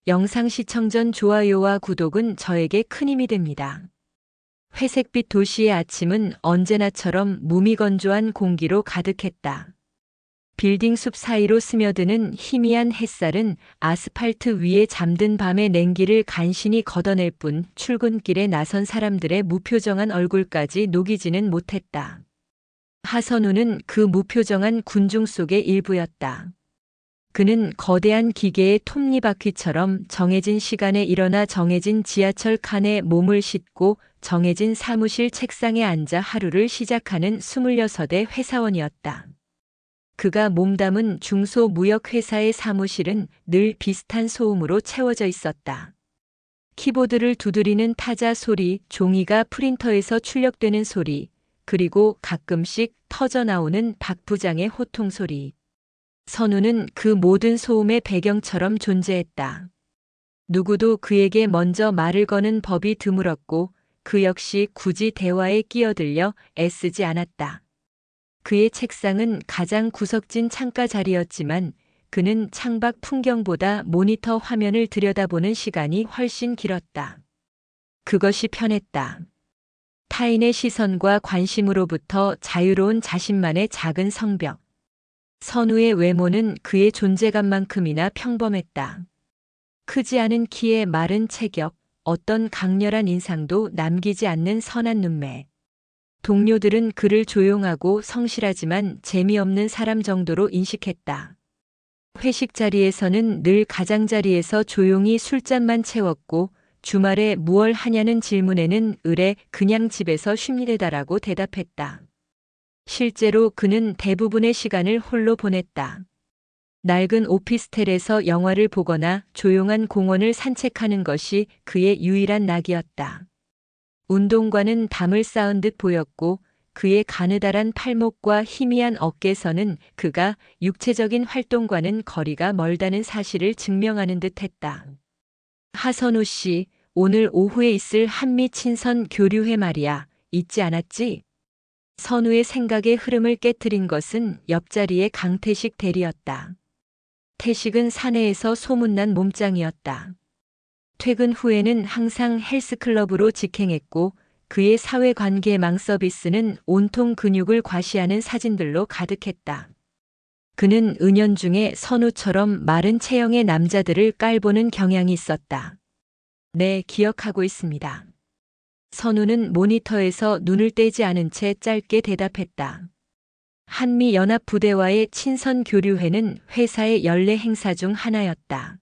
영상 시청 전 좋아요와 구독은 저에게 큰 힘이 됩니다. 회색빛 도시의 아침은 언제나처럼 무미건조한 공기로 가득했다. 빌딩 숲 사이로 스며드는 희미한 햇살은 아스팔트 위에 잠든 밤의 냉기를 간신히 걷어낼 뿐 출근길에 나선 사람들의 무표정한 얼굴까지 녹이지는 못했다. 하선우는 그 무표정한 군중 속의 일부였다. 그는 거대한 기계의 톱니바퀴처럼 정해진 시간에 일어나 정해진 지하철 칸에 몸을 싣고 정해진 사무실 책상에 앉아 하루를 시작하는 26의 회사원이었다. 그가 몸담은 중소무역회사의 사무실은 늘 비슷한 소음으로 채워져 있었다. 키보드를 두드리는 타자 소리, 종이가 프린터에서 출력되는 소리, 그리고 가끔씩 터져나오는 박 부장의 호통 소리. 선우는 그 모든 소음의 배경처럼 존재했다. 누구도 그에게 먼저 말을 거는 법이 드물었고 그 역시 굳이 대화에 끼어들려 애쓰지 않았다. 그의 책상은 가장 구석진 창가 자리였지만 그는 창밖 풍경보다 모니터 화면을 들여다보는 시간이 훨씬 길었다. 그것이 편했다. 타인의 시선과 관심으로부터 자유로운 자신만의 작은 성벽. 선우의 외모는 그의 존재감만큼이나 평범했다. 크지 않은 키에 마른 체격, 어떤 강렬한 인상도 남기지 않는 선한 눈매. 동료들은 그를 조용하고 성실하지만 재미없는 사람 정도로 인식했다. 회식 자리에서는 늘 가장자리에서 조용히 술잔만 채웠고 주말에 무얼 하냐는 질문에는 의례 그냥 집에서 쉽니다라고 대답했다. 실제로 그는 대부분의 시간을 홀로 보냈다. 낡은 오피스텔에서 영화를 보거나 조용한 공원을 산책하는 것이 그의 유일한 낙이었다. 운동과는 담을 쌓은 듯 보였고 그의 가느다란 팔목과 희미한 어깨선은 그가 육체적인 활동과는 거리가 멀다는 사실을 증명하는 듯했다. 하선우 씨, 오늘 오후에 있을 한미 친선 교류회 말이야. 잊지 않았지? 선우의 생각의 흐름을 깨트린 것은 옆자리의 강태식 대리였다. 태식은 사내에서 소문난 몸짱이었다. 퇴근 후에는 항상 헬스클럽으로 직행했고 그의 사회관계망 서비스는 온통 근육을 과시하는 사진들로 가득했다. 그는 은연중에 선우처럼 마른 체형의 남자들을 깔보는 경향이 있었다. 네, 기억하고 있습니다. 선우는 모니터에서 눈을 떼지 않은 채 짧게 대답했다. 한미연합부대와의 친선 교류회는 회사의 연례 행사 중 하나였다.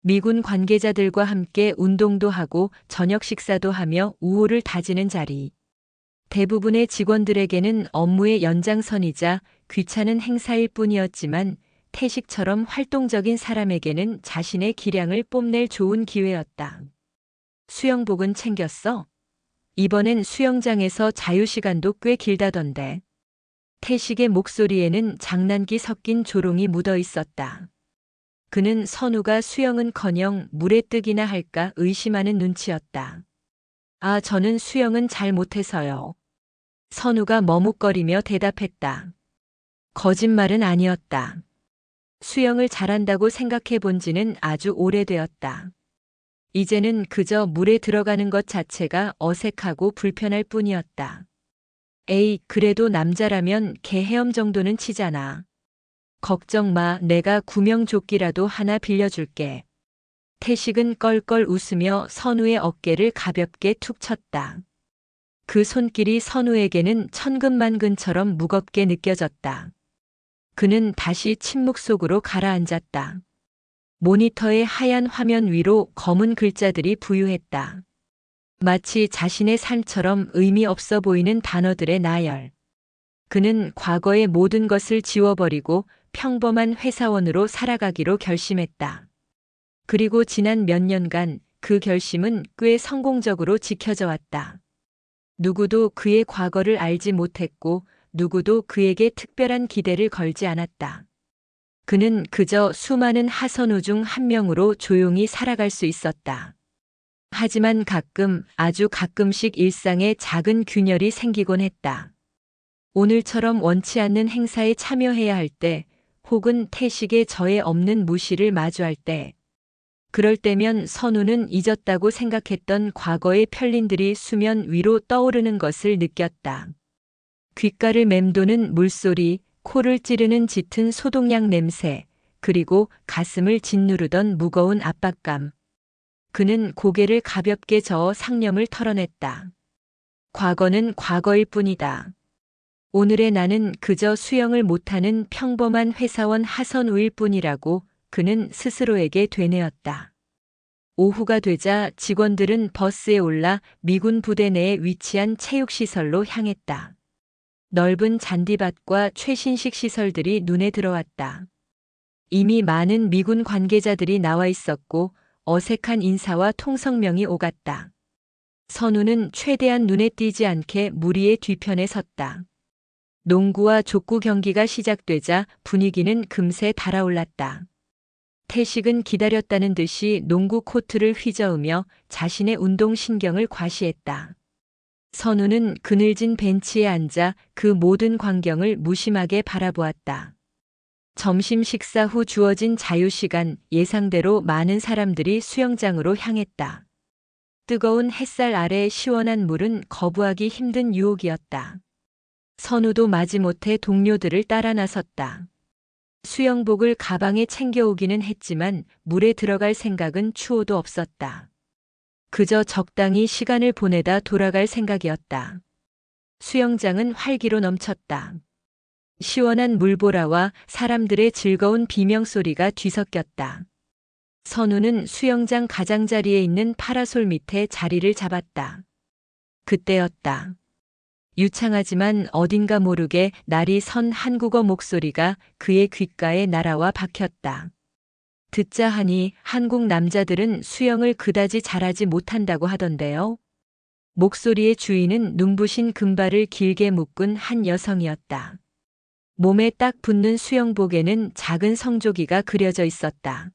미군 관계자들과 함께 운동도 하고 저녁 식사도 하며 우호를 다지는 자리. 대부분의 직원들에게는 업무의 연장선이자 귀찮은 행사일 뿐이었지만 태식처럼 활동적인 사람에게는 자신의 기량을 뽐낼 좋은 기회였다. 수영복은 챙겼어? 이번엔 수영장에서 자유시간도 꽤 길다던데. 태식의 목소리에는 장난기 섞인 조롱이 묻어 있었다. 그는 선우가 수영은커녕 물에 뜨기나 할까 의심하는 눈치였다. 아, 저는 수영은 잘 못해서요. 선우가 머뭇거리며 대답했다. 거짓말은 아니었다. 수영을 잘한다고 생각해 본 지는 아주 오래되었다. 이제는 그저 물에 들어가는 것 자체가 어색하고 불편할 뿐이었다. 에이, 그래도 남자라면 개 헤엄 정도는 치잖아. 걱정 마, 내가 구명조끼라도 하나 빌려줄게. 태식은 껄껄 웃으며 선우의 어깨를 가볍게 툭 쳤다. 그 손길이 선우에게는 천근만근처럼 무겁게 느껴졌다. 그는 다시 침묵 속으로 가라앉았다. 모니터의 하얀 화면 위로 검은 글자들이 부유했다. 마치 자신의 삶처럼 의미 없어 보이는 단어들의 나열. 그는 과거의 모든 것을 지워버리고 평범한 회사원으로 살아가기로 결심했다. 그리고 지난 몇 년간 그 결심은 꽤 성공적으로 지켜져 왔다. 누구도 그의 과거를 알지 못했고 누구도 그에게 특별한 기대를 걸지 않았다. 그는 그저 수많은 하선우 중 한 명으로 조용히 살아갈 수 있었다. 하지만 가끔, 아주 가끔씩 일상에 작은 균열이 생기곤 했다. 오늘처럼 원치 않는 행사에 참여해야 할 때, 혹은 태식의 저에 없는 무시를 마주할 때, 그럴 때면 선우는 잊었다고 생각했던 과거의 편린들이 수면 위로 떠오르는 것을 느꼈다. 귓가를 맴도는 물소리, 코를 찌르는 짙은 소독약 냄새, 그리고 가슴을 짓누르던 무거운 압박감. 그는 고개를 가볍게 저어 상념을 털어냈다. 과거는 과거일 뿐이다. 오늘의 나는 그저 수영을 못하는 평범한 회사원 하선우일 뿐이라고 그는 스스로에게 되뇌었다. 오후가 되자 직원들은 버스에 올라 미군 부대 내에 위치한 체육시설로 향했다. 넓은 잔디밭과 최신식 시설들이 눈에 들어왔다. 이미 많은 미군 관계자들이 나와 있었고 어색한 인사와 통성명이 오갔다. 선우는 최대한 눈에 띄지 않게 무리의 뒤편에 섰다. 농구와 족구 경기가 시작되자 분위기는 금세 달아올랐다. 태식은 기다렸다는 듯이 농구 코트를 휘저으며 자신의 운동신경을 과시했다. 선우는 그늘진 벤치에 앉아 그 모든 광경을 무심하게 바라보았다. 점심 식사 후 주어진 자유시간, 예상대로 많은 사람들이 수영장으로 향했다. 뜨거운 햇살 아래 시원한 물은 거부하기 힘든 유혹이었다. 선우도 마지못해 동료들을 따라 나섰다. 수영복을 가방에 챙겨오기는 했지만 물에 들어갈 생각은 추호도 없었다. 그저 적당히 시간을 보내다 돌아갈 생각이었다. 수영장은 활기로 넘쳤다. 시원한 물보라와 사람들의 즐거운 비명소리가 뒤섞였다. 선우는 수영장 가장자리에 있는 파라솔 밑에 자리를 잡았다. 그때였다. 유창하지만 어딘가 모르게 날이 선 한국어 목소리가 그의 귓가에 날아와 박혔다. 듣자 하니 한국 남자들은 수영을 그다지 잘하지 못한다고 하던데요. 목소리의 주인은 눈부신 금발을 길게 묶은 한 여성이었다. 몸에 딱 붙는 수영복에는 작은 성조기가 그려져 있었다.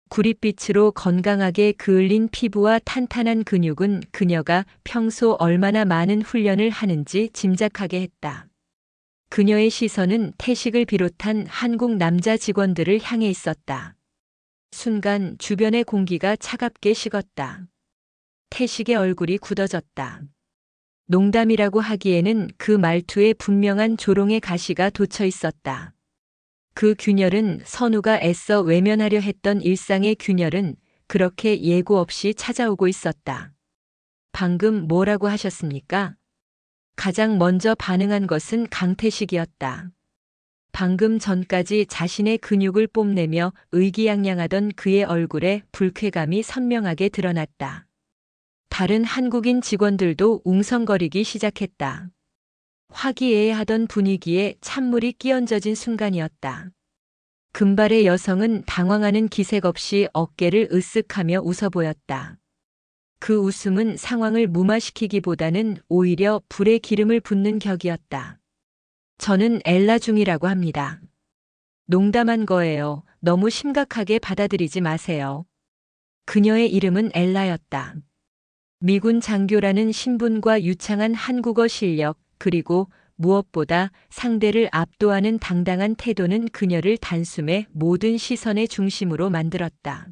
구릿빛으로 건강하게 그을린 피부와 탄탄한 근육은 그녀가 평소 얼마나 많은 훈련을 하는지 짐작하게 했다. 그녀의 시선은 태식을 비롯한 한국 남자 직원들을 향해 있었다. 순간 주변의 공기가 차갑게 식었다. 태식의 얼굴이 굳어졌다. 농담이라고 하기에는 그 말투에 분명한 조롱의 가시가 돋쳐 있었다. 그 균열은 선우가 애써 외면하려 했던 일상의 균열은 그렇게 예고 없이 찾아오고 있었다. 방금 뭐라고 하셨습니까? 가장 먼저 반응한 것은 강태식이었다. 방금 전까지 자신의 근육을 뽐내며 의기양양하던 그의 얼굴에 불쾌감이 선명하게 드러났다. 다른 한국인 직원들도 웅성거리기 시작했다. 화기애애하던 분위기에 찬물이 끼얹어진 순간이었다. 금발의 여성은 당황하는 기색 없이 어깨를 으쓱하며 웃어 보였다. 그 웃음은 상황을 무마시키기보다는 오히려 불에 기름을 붓는 격이었다. 저는 엘라 중이라고 합니다. 농담한 거예요. 너무 심각하게 받아들이지 마세요. 그녀의 이름은 엘라였다. 미군 장교라는 신분과 유창한 한국어 실력, 그리고 무엇보다 상대를 압도하는 당당한 태도는 그녀를 단숨에 모든 시선의 중심으로 만들었다.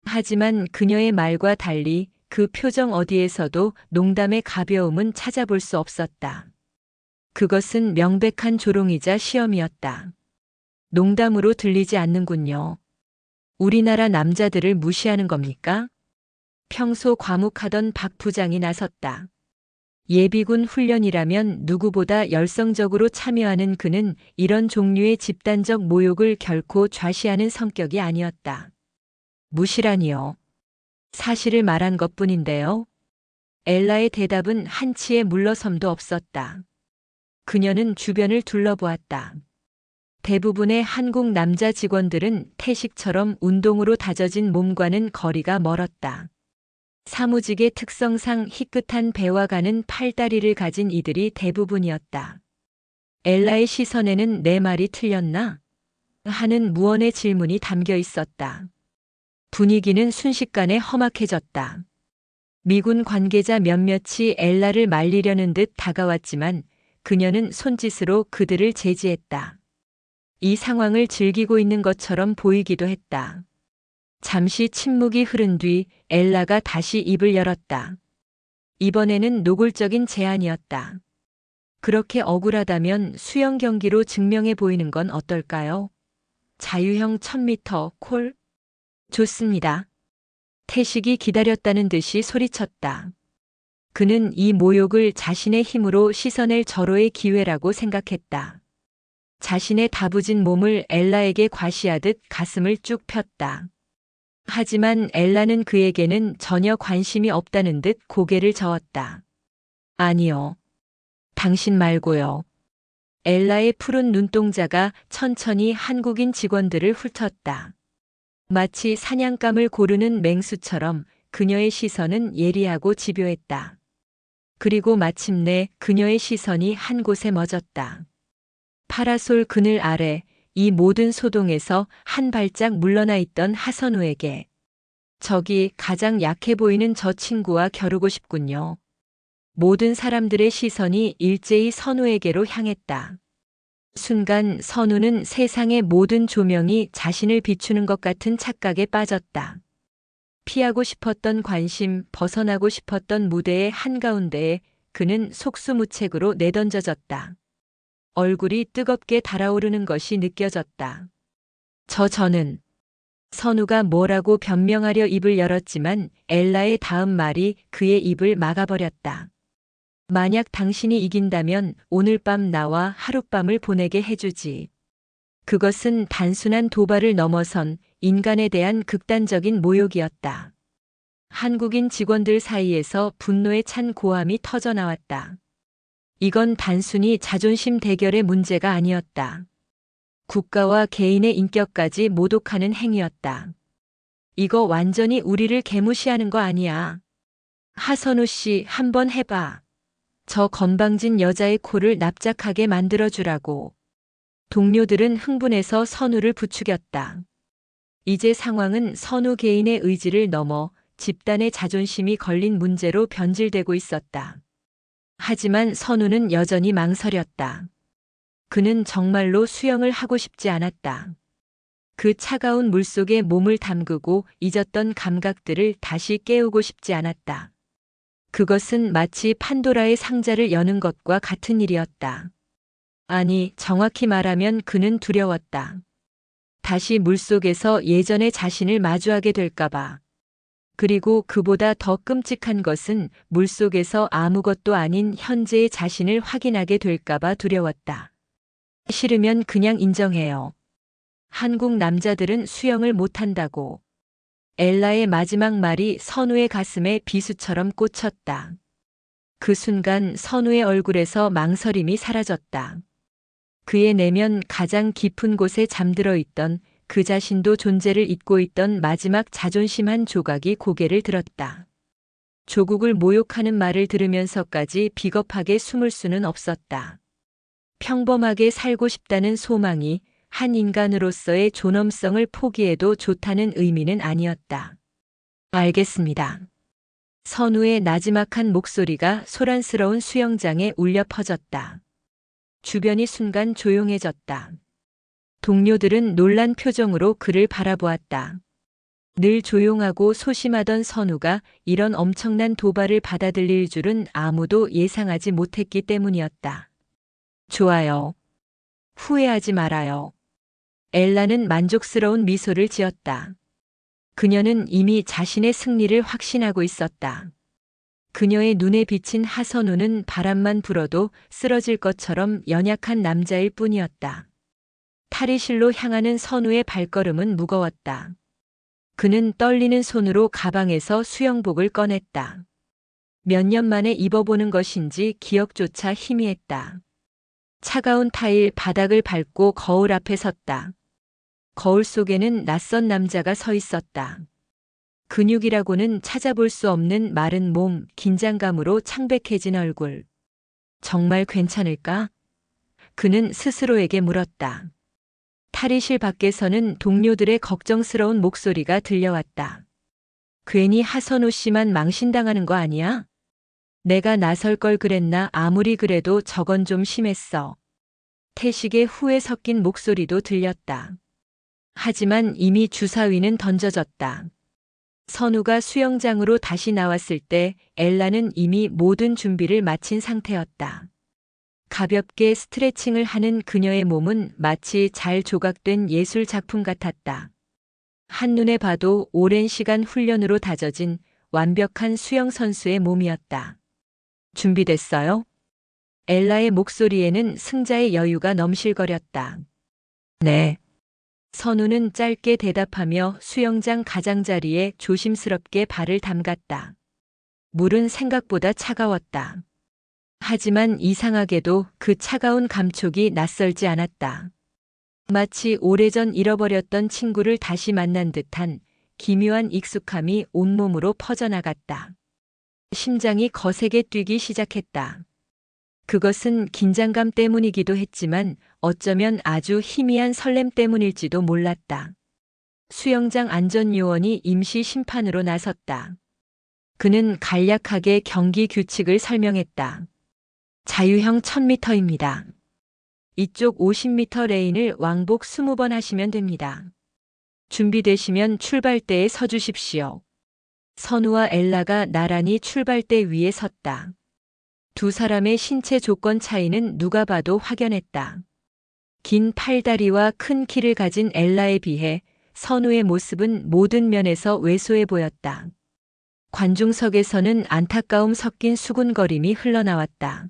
하지만 그녀의 말과 달리 그 표정 어디에서도 농담의 가벼움은 찾아볼 수 없었다. 그것은 명백한 조롱이자 시험이었다. 농담으로 들리지 않는군요. 우리나라 남자들을 무시하는 겁니까? 평소 과묵하던 박 부장이 나섰다. 예비군 훈련이라면 누구보다 열성적으로 참여하는 그는 이런 종류의 집단적 모욕을 결코 좌시하는 성격이 아니었다. 무시라니요. 사실을 말한 것뿐인데요. 엘라의 대답은 한치의 물러섬도 없었다. 그녀는 주변을 둘러보았다. 대부분의 한국 남자 직원들은 태식처럼 운동으로 다져진 몸과는 거리가 멀었다. 사무직의 특성상 희끗한 배와 가는 팔다리를 가진 이들이 대부분이었다. 엘라의 시선에는 내 말이 틀렸나? 하는 무언의 질문이 담겨 있었다. 분위기는 순식간에 험악해졌다. 미군 관계자 몇몇이 엘라를 말리려는 듯 다가왔지만 그녀는 손짓으로 그들을 제지했다. 이 상황을 즐기고 있는 것처럼 보이기도 했다. 잠시 침묵이 흐른 뒤 엘라가 다시 입을 열었다. 이번에는 노골적인 제안이었다. 그렇게 억울하다면 수영 경기로 증명해 보이는 건 어떨까요? 자유형 1000m 콜? 좋습니다. 태식이 기다렸다는 듯이 소리쳤다. 그는 이 모욕을 자신의 힘으로 씻어낼 절호의 기회라고 생각했다. 자신의 다부진 몸을 엘라에게 과시하듯 가슴을 쭉 폈다. 하지만 엘라는 그에게는 전혀 관심이 없다는 듯 고개를 저었다. 아니요. 당신 말고요. 엘라의 푸른 눈동자가 천천히 한국인 직원들을 훑었다. 마치 사냥감을 고르는 맹수처럼 그녀의 시선은 예리하고 집요했다. 그리고 마침내 그녀의 시선이 한 곳에 멎었다. 파라솔 그늘 아래 이 모든 소동에서 한 발짝 물러나 있던 하선우에게. 저기 가장 약해 보이는 저 친구와 겨루고 싶군요. 모든 사람들의 시선이 일제히 선우에게로 향했다. 순간 선우는 세상의 모든 조명이 자신을 비추는 것 같은 착각에 빠졌다. 피하고 싶었던 관심, 벗어나고 싶었던 무대의 한가운데에 그는 속수무책으로 내던져졌다. 얼굴이 뜨겁게 달아오르는 것이 느껴졌다. 저는 선우가 뭐라고 변명하려 입을 열었지만 엘라의 다음 말이 그의 입을 막아버렸다. 만약 당신이 이긴다면 오늘 밤 나와 하룻밤을 보내게 해주지. 그것은 단순한 도발을 넘어선 인간에 대한 극단적인 모욕이었다. 한국인 직원들 사이에서 분노에 찬 고함이 터져나왔다. 이건 단순히 자존심 대결의 문제가 아니었다. 국가와 개인의 인격까지 모독하는 행위였다. 이거 완전히 우리를 개무시하는 거 아니야. 하선우 씨, 한번 해봐. 저 건방진 여자의 코를 납작하게 만들어주라고. 동료들은 흥분해서 선우를 부추겼다. 이제 상황은 선우 개인의 의지를 넘어 집단의 자존심이 걸린 문제로 변질되고 있었다. 하지만 선우는 여전히 망설였다. 그는 정말로 수영을 하고 싶지 않았다. 그 차가운 물속에 몸을 담그고 잊었던 감각들을 다시 깨우고 싶지 않았다. 그것은 마치 판도라의 상자를 여는 것과 같은 일이었다. 아니, 정확히 말하면 그는 두려웠다. 다시 물속에서 예전의 자신을 마주하게 될까봐. 그리고 그보다 더 끔찍한 것은 물속에서 아무것도 아닌 현재의 자신을 확인하게 될까봐 두려웠다. 싫으면 그냥 인정해요. 한국 남자들은 수영을 못한다고. 엘라의 마지막 말이 선우의 가슴에 비수처럼 꽂혔다. 그 순간 선우의 얼굴에서 망설임이 사라졌다. 그의 내면 가장 깊은 곳에 잠들어 있던 그 자신도 존재를 잊고 있던 마지막 자존심 한 조각이 고개를 들었다. 조국을 모욕하는 말을 들으면서까지 비겁하게 숨을 수는 없었다. 평범하게 살고 싶다는 소망이 한 인간으로서의 존엄성을 포기해도 좋다는 의미는 아니었다. 알겠습니다. 선우의 나지막한 목소리가 소란스러운 수영장에 울려 퍼졌다. 주변이 순간 조용해졌다. 동료들은 놀란 표정으로 그를 바라보았다. 늘 조용하고 소심하던 선우가 이런 엄청난 도발을 받아들일 줄은 아무도 예상하지 못했기 때문이었다. 좋아요. 후회하지 말아요. 엘라는 만족스러운 미소를 지었다. 그녀는 이미 자신의 승리를 확신하고 있었다. 그녀의 눈에 비친 하선우는 바람만 불어도 쓰러질 것처럼 연약한 남자일 뿐이었다. 탈의실로 향하는 선우의 발걸음은 무거웠다. 그는 떨리는 손으로 가방에서 수영복을 꺼냈다. 몇 년 만에 입어보는 것인지 기억조차 희미했다. 차가운 타일 바닥을 밟고 거울 앞에 섰다. 거울 속에는 낯선 남자가 서 있었다. 근육이라고는 찾아볼 수 없는 마른 몸, 긴장감으로 창백해진 얼굴. 정말 괜찮을까? 그는 스스로에게 물었다. 탈의실 밖에서는 동료들의 걱정스러운 목소리가 들려왔다. 괜히 하선우 씨만 망신당하는 거 아니야? 내가 나설 걸 그랬나? 아무리 그래도 저건 좀 심했어. 태식의 후회 섞인 목소리도 들렸다. 하지만 이미 주사위는 던져졌다. 선우가 수영장으로 다시 나왔을 때 엘라는 이미 모든 준비를 마친 상태였다. 가볍게 스트레칭을 하는 그녀의 몸은 마치 잘 조각된 예술 작품 같았다. 한눈에 봐도 오랜 시간 훈련으로 다져진 완벽한 수영 선수의 몸이었다. 준비됐어요? 엘라의 목소리에는 승자의 여유가 넘실거렸다. 네. 선우는 짧게 대답하며 수영장 가장자리에 조심스럽게 발을 담갔다. 물은 생각보다 차가웠다. 하지만 이상하게도 그 차가운 감촉이 낯설지 않았다. 마치 오래전 잃어버렸던 친구를 다시 만난 듯한 기묘한 익숙함이 온몸으로 퍼져나갔다. 심장이 거세게 뛰기 시작했다. 그것은 긴장감 때문이기도 했지만 어쩌면 아주 희미한 설렘 때문일지도 몰랐다. 수영장 안전요원이 임시 심판으로 나섰다. 그는 간략하게 경기 규칙을 설명했다. 자유형 1000m입니다. 이쪽 50m 레인을 왕복 20번 하시면 됩니다. 준비되시면 출발대에 서주십시오. 선우와 엘라가 나란히 출발대 위에 섰다. 두 사람의 신체 조건 차이는 누가 봐도 확연했다. 긴 팔다리와 큰 키를 가진 엘라에 비해 선우의 모습은 모든 면에서 왜소해 보였다. 관중석에서는 안타까움 섞인 수군거림이 흘러나왔다.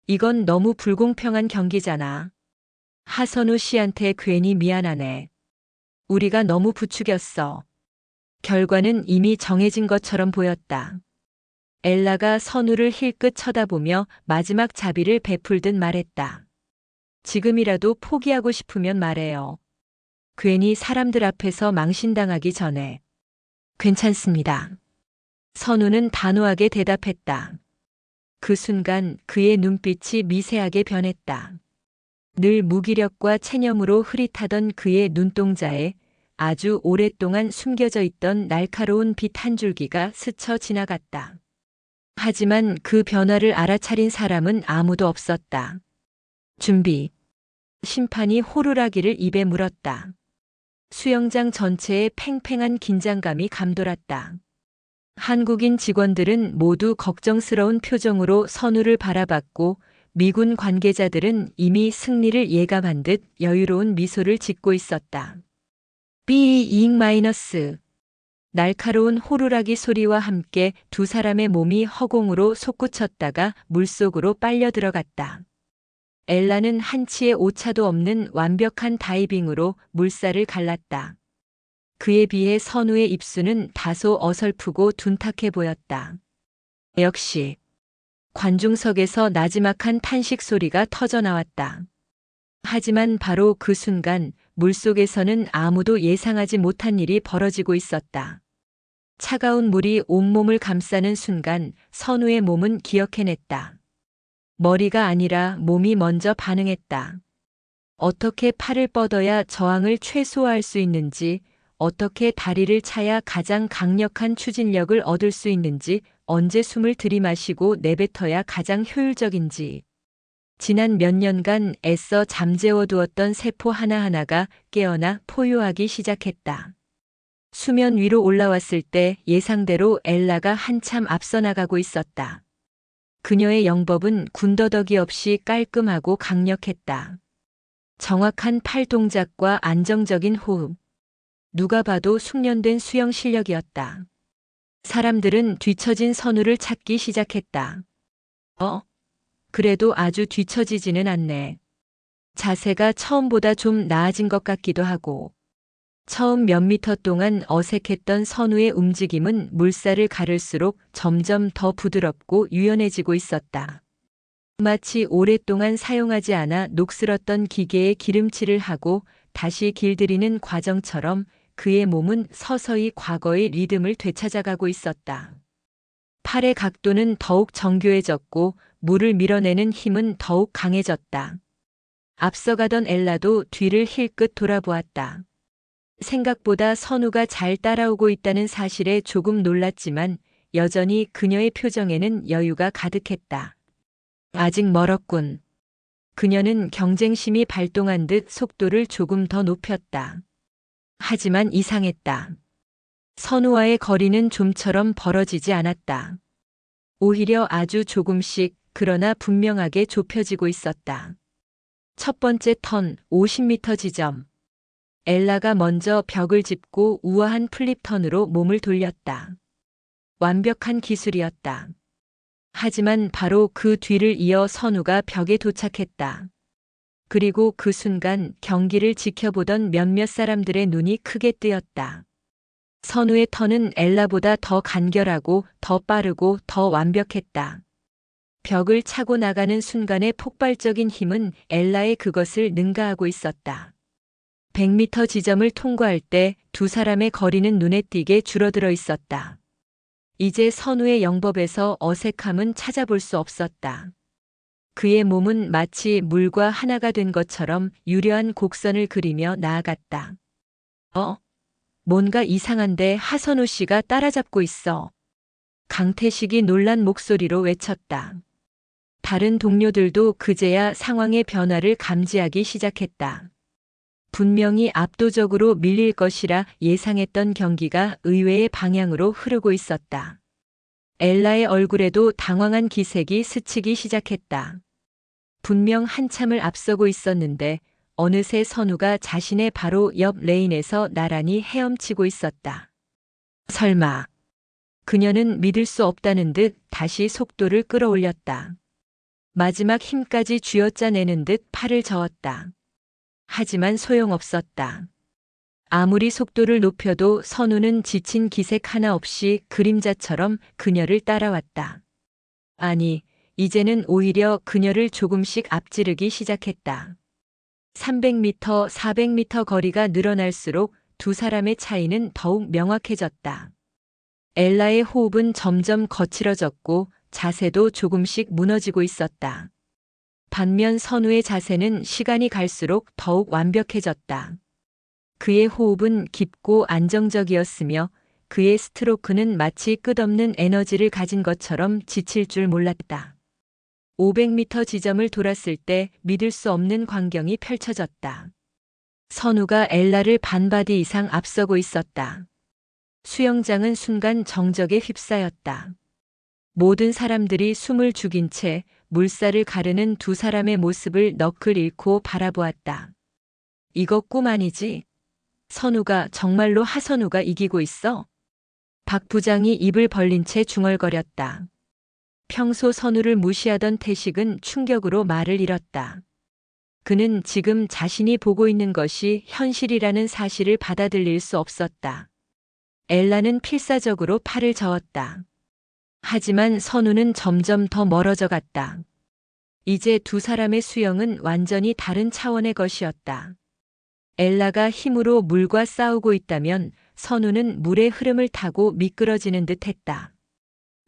이건 너무 불공평한 경기잖아. 하선우 씨한테 괜히 미안하네. 우리가 너무 부추겼어. 결과는 이미 정해진 것처럼 보였다. 엘라가 선우를 힐끗 쳐다보며 마지막 자비를 베풀듯 말했다. 지금이라도 포기하고 싶으면 말해요. 괜히 사람들 앞에서 망신당하기 전에. 괜찮습니다. 선우는 단호하게 대답했다. 그 순간 그의 눈빛이 미세하게 변했다. 늘 무기력과 체념으로 흐릿하던 그의 눈동자에 아주 오랫동안 숨겨져 있던 날카로운 빛 한 줄기가 스쳐 지나갔다. 하지만 그 변화를 알아차린 사람은 아무도 없었다. 준비. 심판이 호루라기를 입에 물었다. 수영장 전체에 팽팽한 긴장감이 감돌았다. 한국인 직원들은 모두 걱정스러운 표정으로 선우를 바라봤고 미군 관계자들은 이미 승리를 예감한 듯 여유로운 미소를 짓고 있었다. B-. 날카로운 호루라기 소리와 함께 두 사람의 몸이 허공으로 솟구쳤다가 물속으로 빨려 들어갔다. 엘라는 한치의 오차도 없는 완벽한 다이빙으로 물살을 갈랐다. 그에 비해 선우의 입수는 다소 어설프고 둔탁해 보였다. 역시 관중석에서 나지막한 탄식 소리가 터져나왔다. 하지만 바로 그 순간 물속에서는 아무도 예상하지 못한 일이 벌어지고 있었다. 차가운 물이 온몸을 감싸는 순간 선우의 몸은 기억해냈다. 머리가 아니라 몸이 먼저 반응했다. 어떻게 팔을 뻗어야 저항을 최소화할 수 있는지, 어떻게 다리를 차야 가장 강력한 추진력을 얻을 수 있는지, 언제 숨을 들이마시고 내뱉어야 가장 효율적인지. 지난 몇 년간 애써 잠재워두었던 세포 하나하나가 깨어나 포효하기 시작했다. 수면 위로 올라왔을 때 예상대로 엘라가 한참 앞서 나가고 있었다. 그녀의 영법은 군더더기 없이 깔끔하고 강력했다. 정확한 팔 동작과 안정적인 호흡. 누가 봐도 숙련된 수영 실력이었다. 사람들은 뒤처진 선우를 찾기 시작했다. 그래도 아주 뒤처지지는 않네. 자세가 처음보다 좀 나아진 것 같기도 하고. 처음 몇 미터 동안 어색했던 선우의 움직임은 물살을 가를수록 점점 더 부드럽고 유연해지고 있었다. 마치 오랫동안 사용하지 않아 녹슬었던 기계에 기름칠을 하고 다시 길들이는 과정처럼 그의 몸은 서서히 과거의 리듬을 되찾아가고 있었다. 팔의 각도는 더욱 정교해졌고 물을 밀어내는 힘은 더욱 강해졌다. 앞서가던 엘라도 뒤를 힐끗 돌아보았다. 생각보다 선우가 잘 따라오고 있다는 사실에 조금 놀랐지만 여전히 그녀의 표정에는 여유가 가득했다. 아직 멀었군. 그녀는 경쟁심이 발동한 듯 속도를 조금 더 높였다. 하지만 이상했다. 선우와의 거리는 좀처럼 벌어지지 않았다. 오히려 아주 조금씩 그러나 분명하게 좁혀지고 있었다. 첫 번째 턴 50m 지점. 엘라가 먼저 벽을 짚고 우아한 플립턴으로 몸을 돌렸다. 완벽한 기술이었다. 하지만 바로 그 뒤를 이어 선우가 벽에 도착했다. 그리고 그 순간 경기를 지켜보던 몇몇 사람들의 눈이 크게 뜨였다. 선우의 턴은 엘라보다 더 간결하고 더 빠르고 더 완벽했다. 벽을 차고 나가는 순간의 폭발적인 힘은 엘라의 그것을 능가하고 있었다. 100m 지점을 통과할 때 두 사람의 거리는 눈에 띄게 줄어들어 있었다. 이제 선우의 영법에서 어색함은 찾아볼 수 없었다. 그의 몸은 마치 물과 하나가 된 것처럼 유려한 곡선을 그리며 나아갔다. 뭔가 이상한데 하선우 씨가 따라잡고 있어. 강태식이 놀란 목소리로 외쳤다. 다른 동료들도 그제야 상황의 변화를 감지하기 시작했다. 분명히 압도적으로 밀릴 것이라 예상했던 경기가 의외의 방향으로 흐르고 있었다. 엘라의 얼굴에도 당황한 기색이 스치기 시작했다. 분명 한참을 앞서고 있었는데 어느새 선우가 자신의 바로 옆 레인에서 나란히 헤엄치고 있었다. 설마. 그녀는 믿을 수 없다는 듯 다시 속도를 끌어올렸다. 마지막 힘까지 쥐어짜내는 듯 팔을 저었다. 하지만 소용없었다. 아무리 속도를 높여도 선우는 지친 기색 하나 없이 그림자처럼 그녀를 따라왔다. 아니, 이제는 오히려 그녀를 조금씩 앞지르기 시작했다. 300m, 400m 거리가 늘어날수록 두 사람의 차이는 더욱 명확해졌다. 엘라의 호흡은 점점 거칠어졌고 자세도 조금씩 무너지고 있었다. 반면 선우의 자세는 시간이 갈수록 더욱 완벽해졌다. 그의 호흡은 깊고 안정적이었으며 그의 스트로크는 마치 끝없는 에너지를 가진 것처럼 지칠 줄 몰랐다. 500m 지점을 돌았을 때 믿을 수 없는 광경이 펼쳐졌다. 선우가 엘라를 반바디 이상 앞서고 있었다. 수영장은 순간 정적에 휩싸였다. 모든 사람들이 숨을 죽인 채 물살을 가르는 두 사람의 모습을 너클 잃고 바라보았다. 이거 꿈 아니지? 선우가 정말로 하선우가 이기고 있어? 박 부장이 입을 벌린 채 중얼거렸다. 평소 선우를 무시하던 태식은 충격으로 말을 잃었다. 그는 지금 자신이 보고 있는 것이 현실이라는 사실을 받아들일 수 없었다. 엘라는 필사적으로 팔을 저었다. 하지만 선우는 점점 더 멀어져 갔다. 이제 두 사람의 수영은 완전히 다른 차원의 것이었다. 엘라가 힘으로 물과 싸우고 있다면 선우는 물의 흐름을 타고 미끄러지는 듯 했다.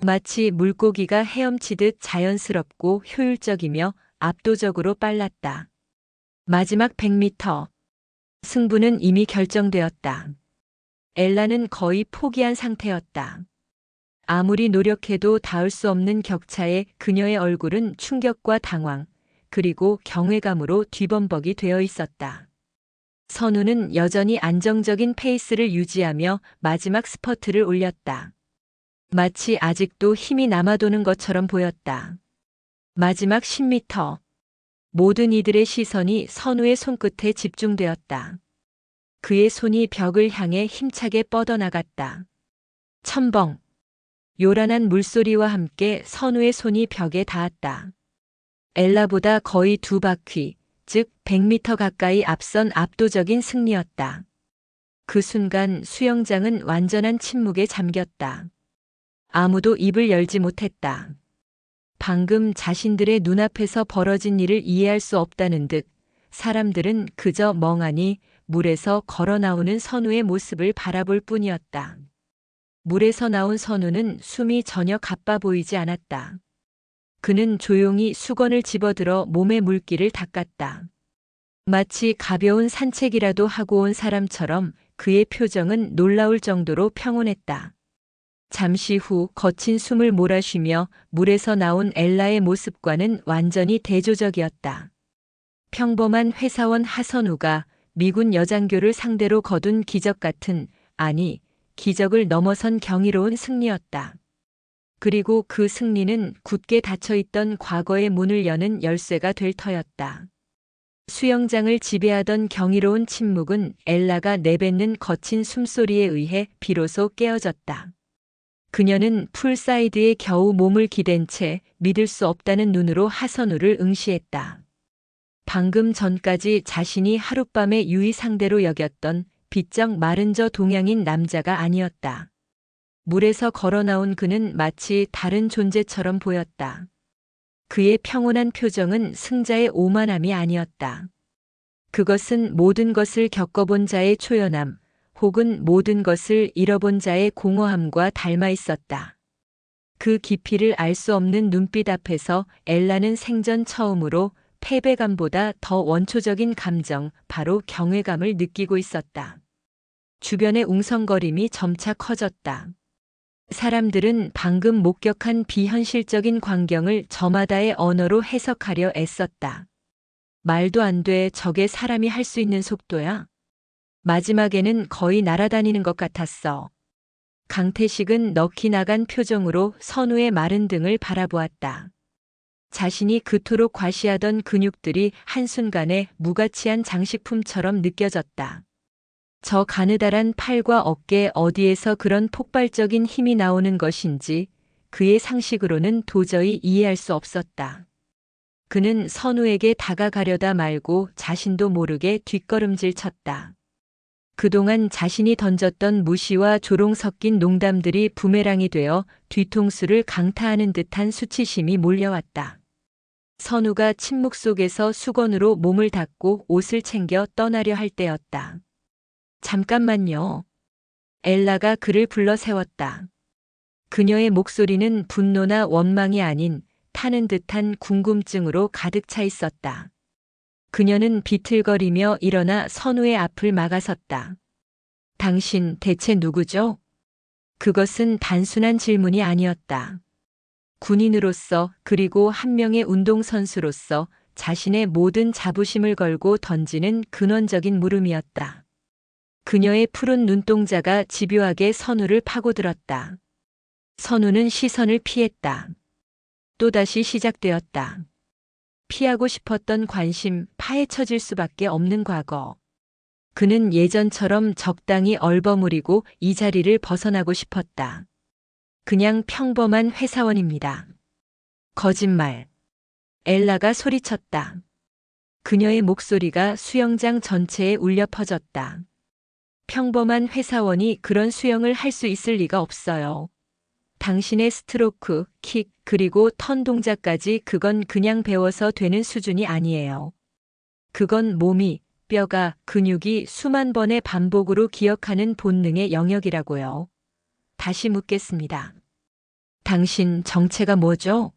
마치 물고기가 헤엄치듯 자연스럽고 효율적이며 압도적으로 빨랐다. 마지막 100m. 승부는 이미 결정되었다. 엘라는 거의 포기한 상태였다. 아무리 노력해도 닿을 수 없는 격차에 그녀의 얼굴은 충격과 당황, 그리고 경외감으로 뒤범벅이 되어 있었다. 선우는 여전히 안정적인 페이스를 유지하며 마지막 스퍼트를 올렸다. 마치 아직도 힘이 남아도는 것처럼 보였다. 마지막 10m. 모든 이들의 시선이 선우의 손끝에 집중되었다. 그의 손이 벽을 향해 힘차게 뻗어나갔다. 첨벙. 요란한 물소리와 함께 선우의 손이 벽에 닿았다. 엘라보다 거의 두 바퀴, 즉 100m 가까이 앞선 압도적인 승리였다. 그 순간 수영장은 완전한 침묵에 잠겼다. 아무도 입을 열지 못했다. 방금 자신들의 눈앞에서 벌어진 일을 이해할 수 없다는 듯 사람들은 그저 멍하니 물에서 걸어 나오는 선우의 모습을 바라볼 뿐이었다. 물에서 나온 선우는 숨이 전혀 가빠 보이지 않았다. 그는 조용히 수건을 집어들어 몸의 물기를 닦았다. 마치 가벼운 산책이라도 하고 온 사람처럼 그의 표정은 놀라울 정도로 평온했다. 잠시 후 거친 숨을 몰아쉬며 물에서 나온 엘라의 모습과는 완전히 대조적이었다. 평범한 회사원 하선우가 미군 여장교를 상대로 거둔 기적 같은, 아니, 기적을 넘어선 경이로운 승리였다. 그리고 그 승리는 굳게 닫혀있던 과거의 문을 여는 열쇠가 될 터였다. 수영장을 지배하던 경이로운 침묵은 엘라가 내뱉는 거친 숨소리에 의해 비로소 깨어졌다. 그녀는 풀사이드에 겨우 몸을 기댄 채 믿을 수 없다는 눈으로 하선우를 응시했다. 방금 전까지 자신이 하룻밤의 유의 상대로 여겼던 비쩍 마른 저 동양인 남자가 아니었다. 물에서 걸어 나온 그는 마치 다른 존재처럼 보였다. 그의 평온한 표정은 승자의 오만함이 아니었다. 그것은 모든 것을 겪어본 자의 초연함, 혹은 모든 것을 잃어본 자의 공허함과 닮아 있었다. 그 깊이를 알 수 없는 눈빛 앞에서 엘라는 생전 처음으로 패배감보다 더 원초적인 감정, 바로 경외감을 느끼고 있었다. 주변의 웅성거림이 점차 커졌다. 사람들은 방금 목격한 비현실적인 광경을 저마다의 언어로 해석하려 애썼다. 말도 안 돼, 저게 사람이 할 수 있는 속도야? 마지막에는 거의 날아다니는 것 같았어. 강태식은 넋이 나간 표정으로 선우의 마른 등을 바라보았다. 자신이 그토록 과시하던 근육들이 한순간에 무가치한 장식품처럼 느껴졌다. 저 가느다란 팔과 어깨 어디에서 그런 폭발적인 힘이 나오는 것인지 그의 상식으로는 도저히 이해할 수 없었다. 그는 선우에게 다가가려다 말고 자신도 모르게 뒷걸음질 쳤다. 그동안 자신이 던졌던 무시와 조롱 섞인 농담들이 부메랑이 되어 뒤통수를 강타하는 듯한 수치심이 몰려왔다. 선우가 침묵 속에서 수건으로 몸을 닦고 옷을 챙겨 떠나려 할 때였다. 잠깐만요. 엘라가 그를 불러 세웠다. 그녀의 목소리는 분노나 원망이 아닌 타는 듯한 궁금증으로 가득 차 있었다. 그녀는 비틀거리며 일어나 선우의 앞을 막아섰다. 당신 대체 누구죠? 그것은 단순한 질문이 아니었다. 군인으로서 그리고 한 명의 운동선수로서 자신의 모든 자부심을 걸고 던지는 근원적인 물음이었다. 그녀의 푸른 눈동자가 집요하게 선우를 파고들었다. 선우는 시선을 피했다. 또다시 시작되었다. 피하고 싶었던 관심, 파헤쳐질 수밖에 없는 과거. 그는 예전처럼 적당히 얼버무리고 이 자리를 벗어나고 싶었다. 그냥 평범한 회사원입니다. 거짓말. 엘라가 소리쳤다. 그녀의 목소리가 수영장 전체에 울려 퍼졌다. 평범한 회사원이 그런 수영을 할 수 있을 리가 없어요. 당신의 스트로크, 킥, 그리고 턴 동작까지 그건 그냥 배워서 되는 수준이 아니에요. 그건 몸이, 뼈가, 근육이 수만 번의 반복으로 기억하는 본능의 영역이라고요. 다시 묻겠습니다. 당신 정체가 뭐죠?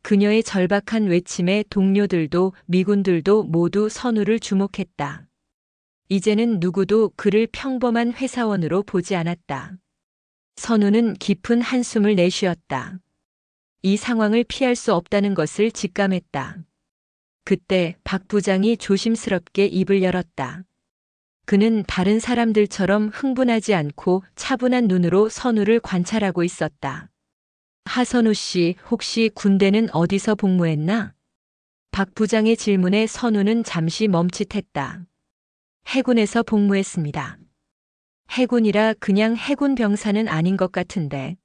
그녀의 절박한 외침에 동료들도 미군들도 모두 선우를 주목했다. 이제는 누구도 그를 평범한 회사원으로 보지 않았다. 선우는 깊은 한숨을 내쉬었다. 이 상황을 피할 수 없다는 것을 직감했다. 그때 박 부장이 조심스럽게 입을 열었다. 그는 다른 사람들처럼 흥분하지 않고 차분한 눈으로 선우를 관찰하고 있었다. 하선우 씨, 혹시 군대는 어디서 복무했나? 박 부장의 질문에 선우는 잠시 멈칫했다. 해군에서 복무했습니다. 해군이라 그냥 해군 병사는 아닌 것 같은데.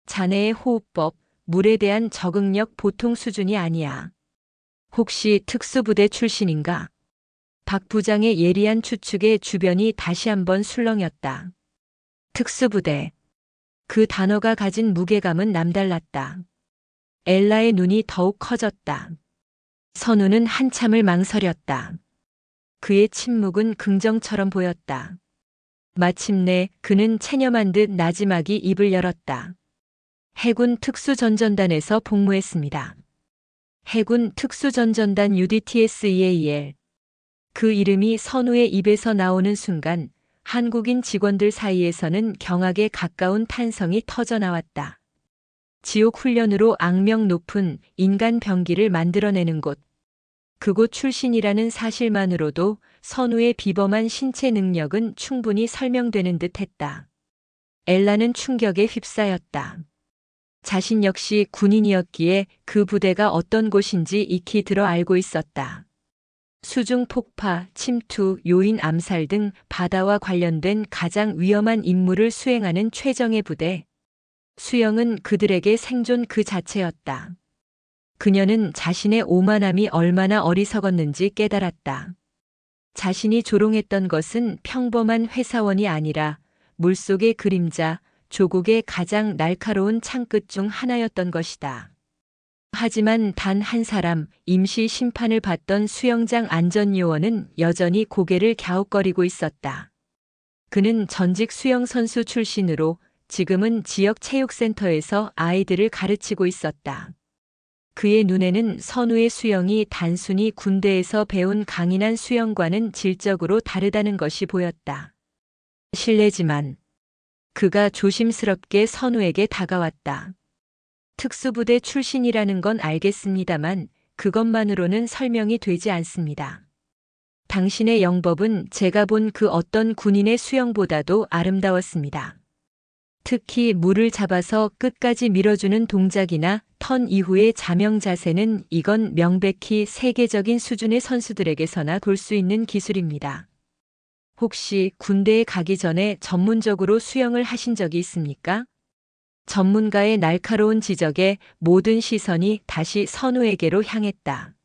자네의 호흡법, 물에 대한 적응력 보통 수준이 아니야. 혹시 특수부대 출신인가? 박 부장의 예리한 추측에 주변이 다시 한번 술렁였다. 특수부대. 그 단어가 가진 무게감은 남달랐다. 엘라의 눈이 더욱 커졌다. 선우는 한참을 망설였다. 그의 침묵은 긍정처럼 보였다. 마침내 그는 체념한 듯 나지막이 입을 열었다. 해군 특수전전단에서 복무했습니다. 해군 특수전전단 UDTSEAL. 그 이름이 선우의 입에서 나오는 순간 한국인 직원들 사이에서는 경악에 가까운 탄성이 터져나왔다. 지옥 훈련으로 악명 높은 인간 병기를 만들어내는 곳. 그곳 출신이라는 사실만으로도 선우의 비범한 신체 능력은 충분히 설명되는 듯했다. 엘라는 충격에 휩싸였다. 자신 역시 군인이었기에 그 부대가 어떤 곳인지 익히 들어 알고 있었다. 수중 폭파, 침투, 요인 암살 등 바다와 관련된 가장 위험한 임무를 수행하는 최정예 부대. 수영은 그들에게 생존 그 자체였다. 그녀는 자신의 오만함이 얼마나 어리석었는지 깨달았다. 자신이 조롱했던 것은 평범한 회사원이 아니라 물속의 그림자, 조국의 가장 날카로운 창끝 중 하나였던 것이다. 하지만 단 한 사람, 임시 심판을 받던 수영장 안전요원은 여전히 고개를 갸웃거리고 있었다. 그는 전직 수영선수 출신으로 지금은 지역 체육센터에서 아이들을 가르치고 있었다. 그의 눈에는 선우의 수영이 단순히 군대에서 배운 강인한 수영과는 질적으로 다르다는 것이 보였다. 실례지만 그가 조심스럽게 선우에게 다가왔다. 특수부대 출신이라는 건 알겠습니다만 그것만으로는 설명이 되지 않습니다. 당신의 영법은 제가 본 그 어떤 군인의 수영보다도 아름다웠습니다. 특히 물을 잡아서 끝까지 밀어주는 동작이나 턴 이후의 자명 자세는 이건 명백히 세계적인 수준의 선수들에게서나 볼 수 있는 기술입니다. 혹시 군대에 가기 전에 전문적으로 수영을 하신 적이 있습니까? 전문가의 날카로운 지적에 모든 시선이 다시 선우에게로 향했다.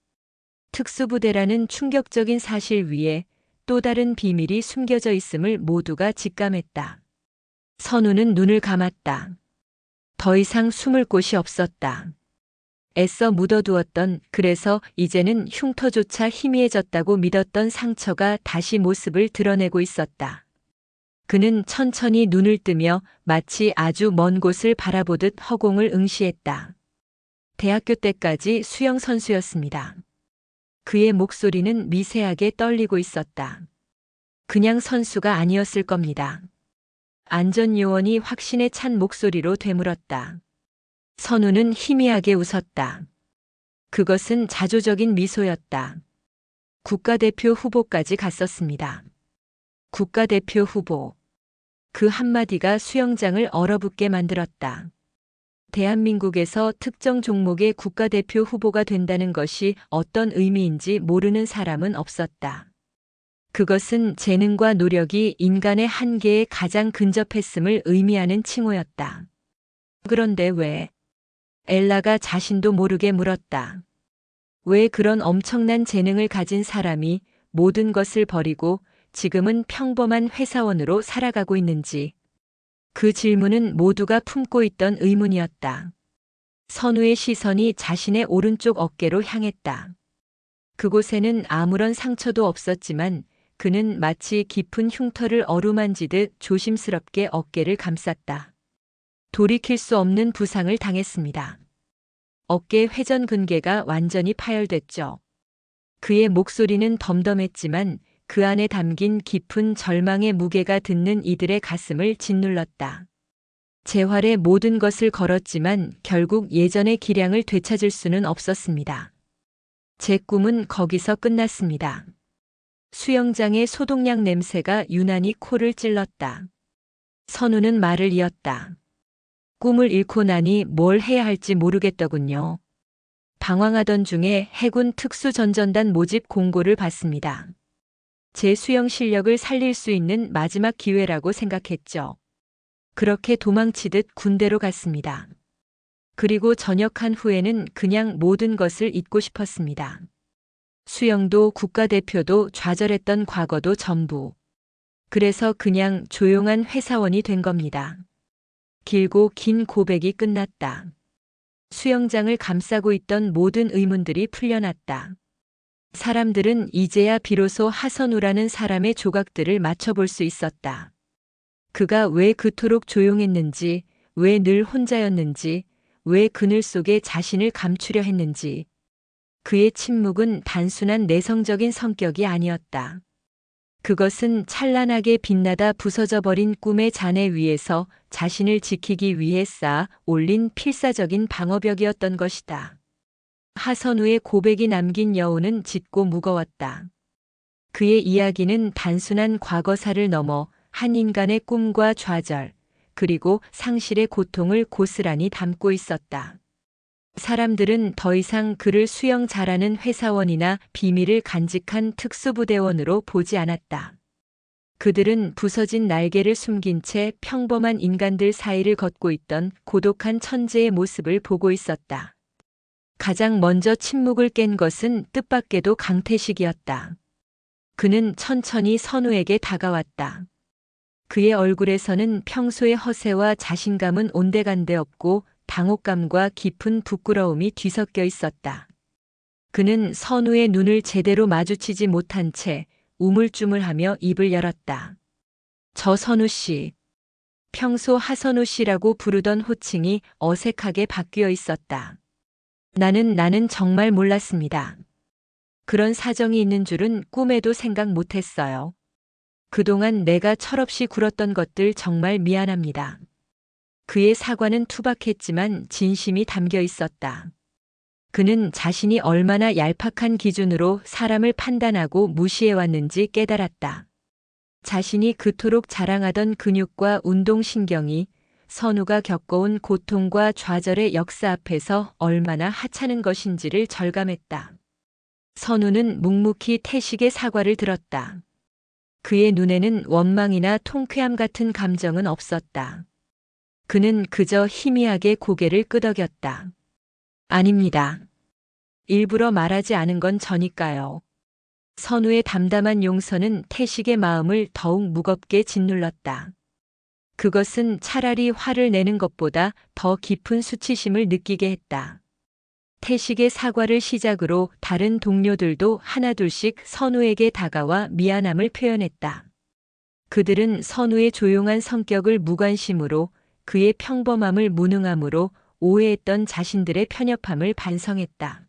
특수부대라는 충격적인 사실 위에 또 다른 비밀이 숨겨져 있음을 모두가 직감했다. 선우는 눈을 감았다. 더 이상 숨을 곳이 없었다. 애써 묻어두었던, 그래서 이제는 흉터조차 희미해졌다고 믿었던 상처가 다시 모습을 드러내고 있었다. 그는 천천히 눈을 뜨며 마치 아주 먼 곳을 바라보듯 허공을 응시했다. 대학교 때까지 수영 선수였습니다. 그의 목소리는 미세하게 떨리고 있었다. 그냥 선수가 아니었을 겁니다. 안전요원이 확신에 찬 목소리로 되물었다. 선우는 희미하게 웃었다. 그것은 자조적인 미소였다. 국가대표 후보까지 갔었습니다. 국가대표 후보. 그 한마디가 수영장을 얼어붙게 만들었다. 대한민국에서 특정 종목의 국가대표 후보가 된다는 것이 어떤 의미인지 모르는 사람은 없었다. 그것은 재능과 노력이 인간의 한계에 가장 근접했음을 의미하는 칭호였다. 그런데 왜? 엘라가 자신도 모르게 물었다. 왜 그런 엄청난 재능을 가진 사람이 모든 것을 버리고 지금은 평범한 회사원으로 살아가고 있는지. 그 질문은 모두가 품고 있던 의문이었다. 선우의 시선이 자신의 오른쪽 어깨로 향했다. 그곳에는 아무런 상처도 없었지만 그는 마치 깊은 흉터를 어루만지듯 조심스럽게 어깨를 감쌌다. 돌이킬 수 없는 부상을 당했습니다. 어깨 회전근개가 완전히 파열됐죠. 그의 목소리는 덤덤했지만 그 안에 담긴 깊은 절망의 무게가 듣는 이들의 가슴을 짓눌렀다. 재활의 모든 것을 걸었지만 결국 예전의 기량을 되찾을 수는 없었습니다. 제 꿈은 거기서 끝났습니다. 수영장의 소독약 냄새가 유난히 코를 찔렀다. 선우는 말을 이었다. 꿈을 잃고 나니 뭘 해야 할지 모르겠더군요. 방황하던 중에 해군 특수전전단 모집 공고를 받습니다. 제 수영 실력을 살릴 수 있는 마지막 기회라고 생각했죠. 그렇게 도망치듯 군대로 갔습니다. 그리고 전역한 후에는 그냥 모든 것을 잊고 싶었습니다. 수영도 국가대표도 좌절했던 과거도 전부. 그래서 그냥 조용한 회사원이 된 겁니다. 길고 긴 고백이 끝났다. 수영장을 감싸고 있던 모든 의문들이 풀려났다. 사람들은 이제야 비로소 하선우라는 사람의 조각들을 맞춰볼 수 있었다. 그가 왜 그토록 조용했는지, 왜 늘 혼자였는지, 왜 그늘 속에 자신을 감추려 했는지. 그의 침묵은 단순한 내성적인 성격이 아니었다. 그것은 찬란하게 빛나다 부서져 버린 꿈의 잔해 위에서 자신을 지키기 위해 쌓아 올린 필사적인 방어벽이었던 것이다. 하선우의 고백이 남긴 여운은 짙고 무거웠다. 그의 이야기는 단순한 과거사를 넘어 한 인간의 꿈과 좌절, 그리고 상실의 고통을 고스란히 담고 있었다. 사람들은 더 이상 그를 수영 잘하는 회사원이나 비밀을 간직한 특수부대원으로 보지 않았다. 그들은 부서진 날개를 숨긴 채 평범한 인간들 사이를 걷고 있던 고독한 천재의 모습을 보고 있었다. 가장 먼저 침묵을 깬 것은 뜻밖에도 강태식이었다. 그는 천천히 선우에게 다가왔다. 그의 얼굴에서는 평소의 허세와 자신감은 온데간데 없고 당혹감과 깊은 부끄러움이 뒤섞여 있었다. 그는 선우의 눈을 제대로 마주치지 못한 채 우물쭈물하며 입을 열었다. 저 선우 씨. 평소 하선우 씨라고 부르던 호칭이 어색하게 바뀌어 있었다. 나는 정말 몰랐습니다. 그런 사정이 있는 줄은 꿈에도 생각 못했어요. 그동안 내가 철없이 굴었던 것들 정말 미안합니다. 그의 사과는 투박했지만 진심이 담겨 있었다. 그는 자신이 얼마나 얄팍한 기준으로 사람을 판단하고 무시해왔는지 깨달았다. 자신이 그토록 자랑하던 근육과 운동신경이 선우가 겪어온 고통과 좌절의 역사 앞에서 얼마나 하찮은 것인지를 절감했다. 선우는 묵묵히 태식의 사과를 들었다. 그의 눈에는 원망이나 통쾌함 같은 감정은 없었다. 그는 그저 희미하게 고개를 끄덕였다. 아닙니다. 일부러 말하지 않은 건 저니까요. 선우의 담담한 용서는 태식의 마음을 더욱 무겁게 짓눌렀다. 그것은 차라리 화를 내는 것보다 더 깊은 수치심을 느끼게 했다. 태식의 사과를 시작으로 다른 동료들도 하나둘씩 선우에게 다가와 미안함을 표현했다. 그들은 선우의 조용한 성격을 무관심으로, 그의 평범함을 무능함으로 오해했던 자신들의 편협함을 반성했다.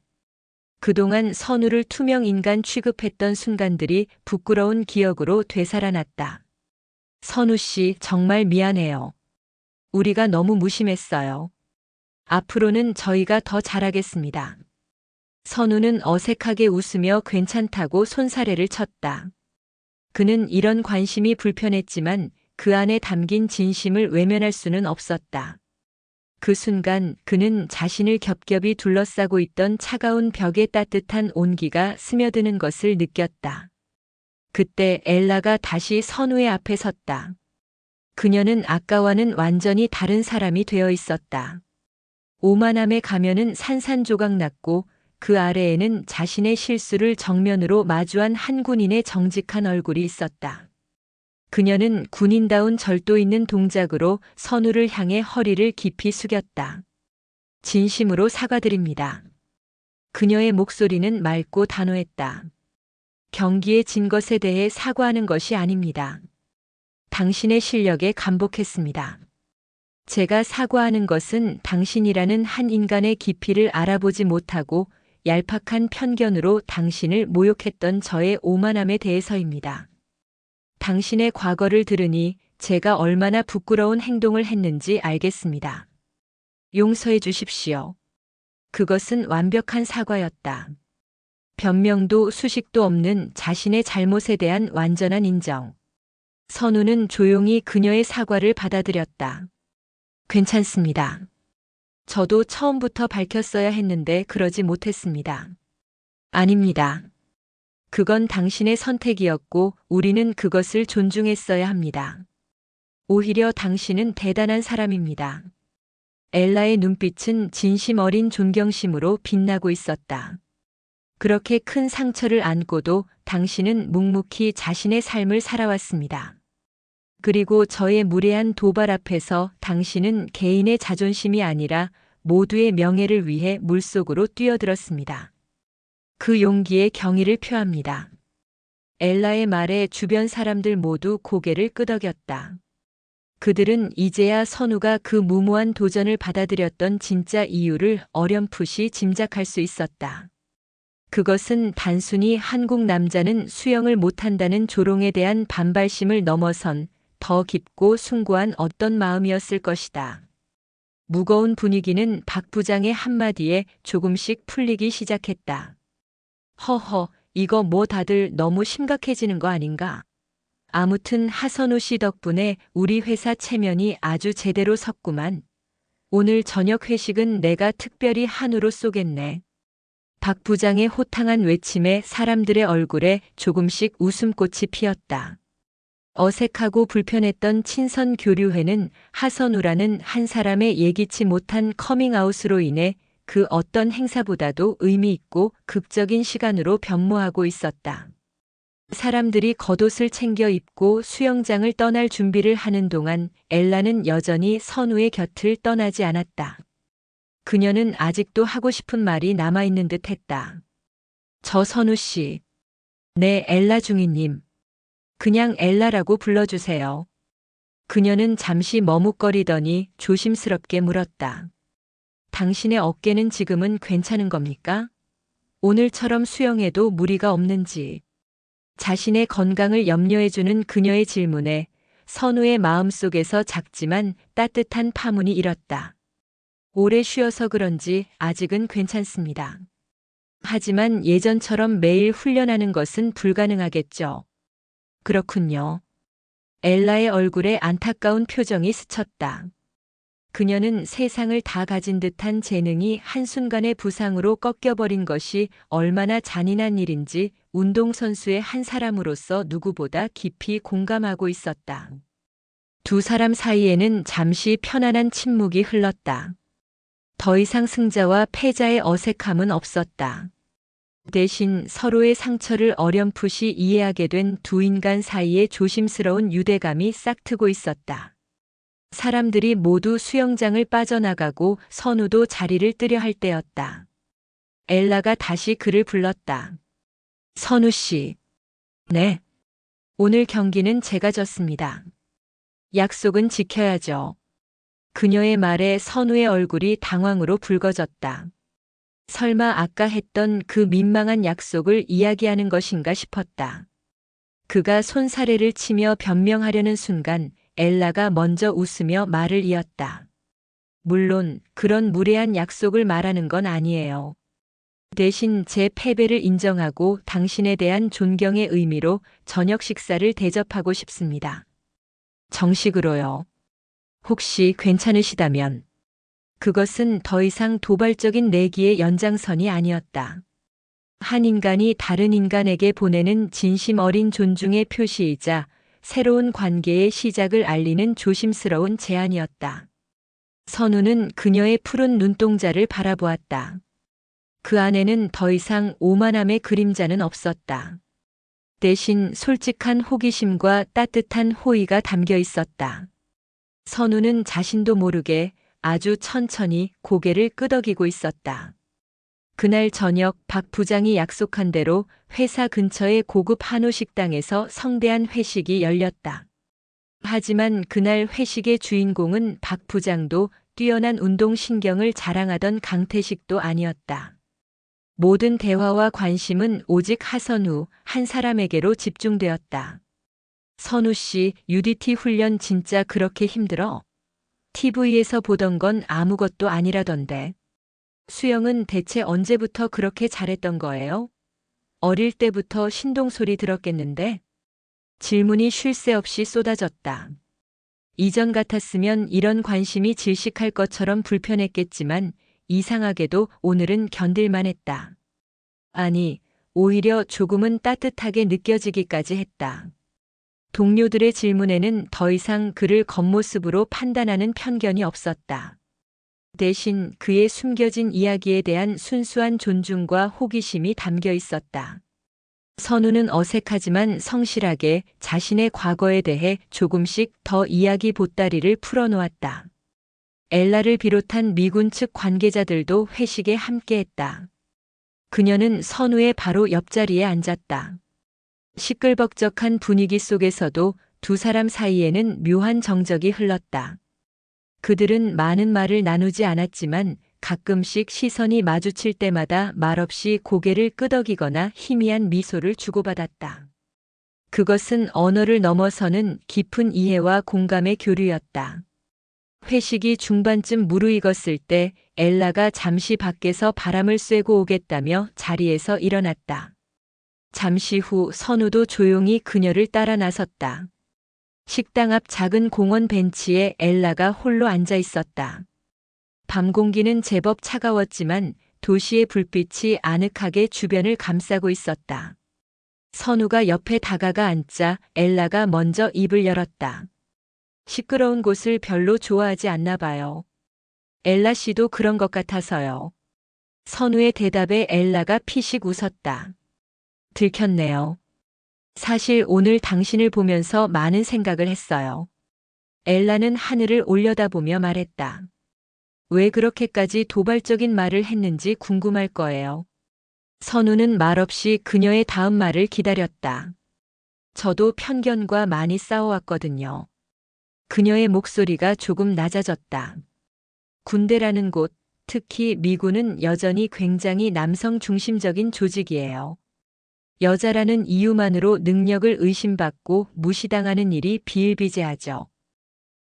그동안 선우를 투명 인간 취급했던 순간들이 부끄러운 기억으로 되살아났다. 선우 씨, 정말 미안해요. 우리가 너무 무심했어요. 앞으로는 저희가 더 잘하겠습니다. 선우는 어색하게 웃으며 괜찮다고 손사래를 쳤다. 그는 이런 관심이 불편했지만 그 안에 담긴 진심을 외면할 수는 없었다. 그 순간 그는 자신을 겹겹이 둘러싸고 있던 차가운 벽에 따뜻한 온기가 스며드는 것을 느꼈다. 그때 엘라가 다시 선우의 앞에 섰다. 그녀는 아까와는 완전히 다른 사람이 되어 있었다. 오만함의 가면은 산산조각 났고 그 아래에는 자신의 실수를 정면으로 마주한 한 군인의 정직한 얼굴이 있었다. 그녀는 군인다운 절도 있는 동작으로 선우를 향해 허리를 깊이 숙였다. 진심으로 사과드립니다. 그녀의 목소리는 맑고 단호했다. 경기에 진 것에 대해 사과하는 것이 아닙니다. 당신의 실력에 감복했습니다. 제가 사과하는 것은 당신이라는 한 인간의 깊이를 알아보지 못하고 얄팍한 편견으로 당신을 모욕했던 저의 오만함에 대해서입니다. 당신의 과거를 들으니 제가 얼마나 부끄러운 행동을 했는지 알겠습니다. 용서해 주십시오. 그것은 완벽한 사과였다. 변명도 수식도 없는 자신의 잘못에 대한 완전한 인정. 선우는 조용히 그녀의 사과를 받아들였다. 괜찮습니다. 저도 처음부터 밝혔어야 했는데 그러지 못했습니다. 아닙니다. 그건 당신의 선택이었고 우리는 그것을 존중했어야 합니다. 오히려 당신은 대단한 사람입니다. 엘라의 눈빛은 진심 어린 존경심으로 빛나고 있었다. 그렇게 큰 상처를 안고도 당신은 묵묵히 자신의 삶을 살아왔습니다. 그리고 저의 무례한 도발 앞에서 당신은 개인의 자존심이 아니라 모두의 명예를 위해 물속으로 뛰어들었습니다. 그 용기에 경의를 표합니다. 엘라의 말에 주변 사람들 모두 고개를 끄덕였다. 그들은 이제야 선우가 그 무모한 도전을 받아들였던 진짜 이유를 어렴풋이 짐작할 수 있었다. 그것은 단순히 한국 남자는 수영을 못한다는 조롱에 대한 반발심을 넘어선 더 깊고 숭고한 어떤 마음이었을 것이다. 무거운 분위기는 박 부장의 한마디에 조금씩 풀리기 시작했다. 허허, 이거 뭐 다들 너무 심각해지는 거 아닌가? 아무튼 하선우 씨 덕분에 우리 회사 체면이 아주 제대로 섰구만. 오늘 저녁 회식은 내가 특별히 한우로 쏘겠네. 박 부장의 호탕한 외침에 사람들의 얼굴에 조금씩 웃음꽃이 피었다. 어색하고 불편했던 친선 교류회는 하선우라는 한 사람의 예기치 못한 커밍아웃으로 인해 그 어떤 행사보다도 의미 있고 극적인 시간으로 변모하고 있었다. 사람들이 겉옷을 챙겨 입고 수영장을 떠날 준비를 하는 동안 엘라는 여전히 선우의 곁을 떠나지 않았다. 그녀는 아직도 하고 싶은 말이 남아있는 듯 했다. 저 선우 씨. 네, 엘라 중이님. 그냥 엘라라고 불러주세요. 그녀는 잠시 머뭇거리더니 조심스럽게 물었다. 당신의 어깨는 지금은 괜찮은 겁니까? 오늘처럼 수영해도 무리가 없는지. 자신의 건강을 염려해주는 그녀의 질문에 선우의 마음속에서 작지만 따뜻한 파문이 일었다. 오래 쉬어서 그런지 아직은 괜찮습니다. 하지만 예전처럼 매일 훈련하는 것은 불가능하겠죠. 그렇군요. 엘라의 얼굴에 안타까운 표정이 스쳤다. 그녀는 세상을 다 가진 듯한 재능이 한순간의 부상으로 꺾여버린 것이 얼마나 잔인한 일인지 운동선수의 한 사람으로서 누구보다 깊이 공감하고 있었다. 두 사람 사이에는 잠시 편안한 침묵이 흘렀다. 더 이상 승자와 패자의 어색함은 없었다. 대신 서로의 상처를 어렴풋이 이해하게 된 두 인간 사이의 조심스러운 유대감이 싹트고 있었다. 사람들이 모두 수영장을 빠져나가고 선우도 자리를 뜨려 할 때였다. 엘라가 다시 그를 불렀다. 선우 씨. 네. 오늘 경기는 제가 졌습니다. 약속은 지켜야죠. 그녀의 말에 선우의 얼굴이 당황으로 붉어졌다. 설마 아까 했던 그 민망한 약속을 이야기하는 것인가 싶었다. 그가 손사래를 치며 변명하려는 순간 엘라가 먼저 웃으며 말을 이었다. 물론 그런 무례한 약속을 말하는 건 아니에요. 대신 제 패배를 인정하고 당신에 대한 존경의 의미로 저녁 식사를 대접하고 싶습니다. 정식으로요. 혹시 괜찮으시다면. 그것은 더 이상 도발적인 내기의 연장선이 아니었다. 한 인간이 다른 인간에게 보내는 진심 어린 존중의 표시이자 새로운 관계의 시작을 알리는 조심스러운 제안이었다. 선우는 그녀의 푸른 눈동자를 바라보았다. 그 안에는 더 이상 오만함의 그림자는 없었다. 대신 솔직한 호기심과 따뜻한 호의가 담겨 있었다. 선우는 자신도 모르게 아주 천천히 고개를 끄덕이고 있었다. 그날 저녁 박 부장이 약속한 대로 회사 근처의 고급 한우 식당에서 성대한 회식이 열렸다. 하지만 그날 회식의 주인공은 박 부장도 뛰어난 운동신경을 자랑하던 강태식도 아니었다. 모든 대화와 관심은 오직 하선우 한 사람에게로 집중되었다. 선우 씨, UDT 훈련 진짜 그렇게 힘들어? TV에서 보던 건 아무것도 아니라던데. 수영은 대체 언제부터 그렇게 잘했던 거예요? 어릴 때부터 신동소리 들었겠는데? 질문이 쉴 새 없이 쏟아졌다. 이전 같았으면 이런 관심이 질식할 것처럼 불편했겠지만 이상하게도 오늘은 견딜만 했다. 아니, 오히려 조금은 따뜻하게 느껴지기까지 했다. 동료들의 질문에는 더 이상 그를 겉모습으로 판단하는 편견이 없었다. 대신 그의 숨겨진 이야기에 대한 순수한 존중과 호기심이 담겨 있었다. 선우는 어색하지만 성실하게 자신의 과거에 대해 조금씩 더 이야기 보따리를 풀어놓았다. 엘라를 비롯한 미군 측 관계자들도 회식에 함께했다. 그녀는 선우의 바로 옆자리에 앉았다. 시끌벅적한 분위기 속에서도 두 사람 사이에는 묘한 정적이 흘렀다. 그들은 많은 말을 나누지 않았지만 가끔씩 시선이 마주칠 때마다 말없이 고개를 끄덕이거나 희미한 미소를 주고받았다. 그것은 언어를 넘어서는 깊은 이해와 공감의 교류였다. 회식이 중반쯤 무르익었을 때 엘라가 잠시 밖에서 바람을 쐬고 오겠다며 자리에서 일어났다. 잠시 후 선우도 조용히 그녀를 따라 나섰다. 식당 앞 작은 공원 벤치에 엘라가 홀로 앉아 있었다. 밤 공기는 제법 차가웠지만 도시의 불빛이 아늑하게 주변을 감싸고 있었다. 선우가 옆에 다가가 앉자 엘라가 먼저 입을 열었다. 시끄러운 곳을 별로 좋아하지 않나 봐요. 엘라 씨도 그런 것 같아서요. 선우의 대답에 엘라가 피식 웃었다. 들켰네요. 사실 오늘 당신을 보면서 많은 생각을 했어요. 엘라는 하늘을 올려다보며 말했다. 왜 그렇게까지 도발적인 말을 했는지 궁금할 거예요. 선우는 말없이 그녀의 다음 말을 기다렸다. 저도 편견과 많이 싸워왔거든요. 그녀의 목소리가 조금 낮아졌다. 군대라는 곳, 특히 미군은 여전히 굉장히 남성 중심적인 조직이에요. 여자라는 이유만으로 능력을 의심받고 무시당하는 일이 비일비재하죠.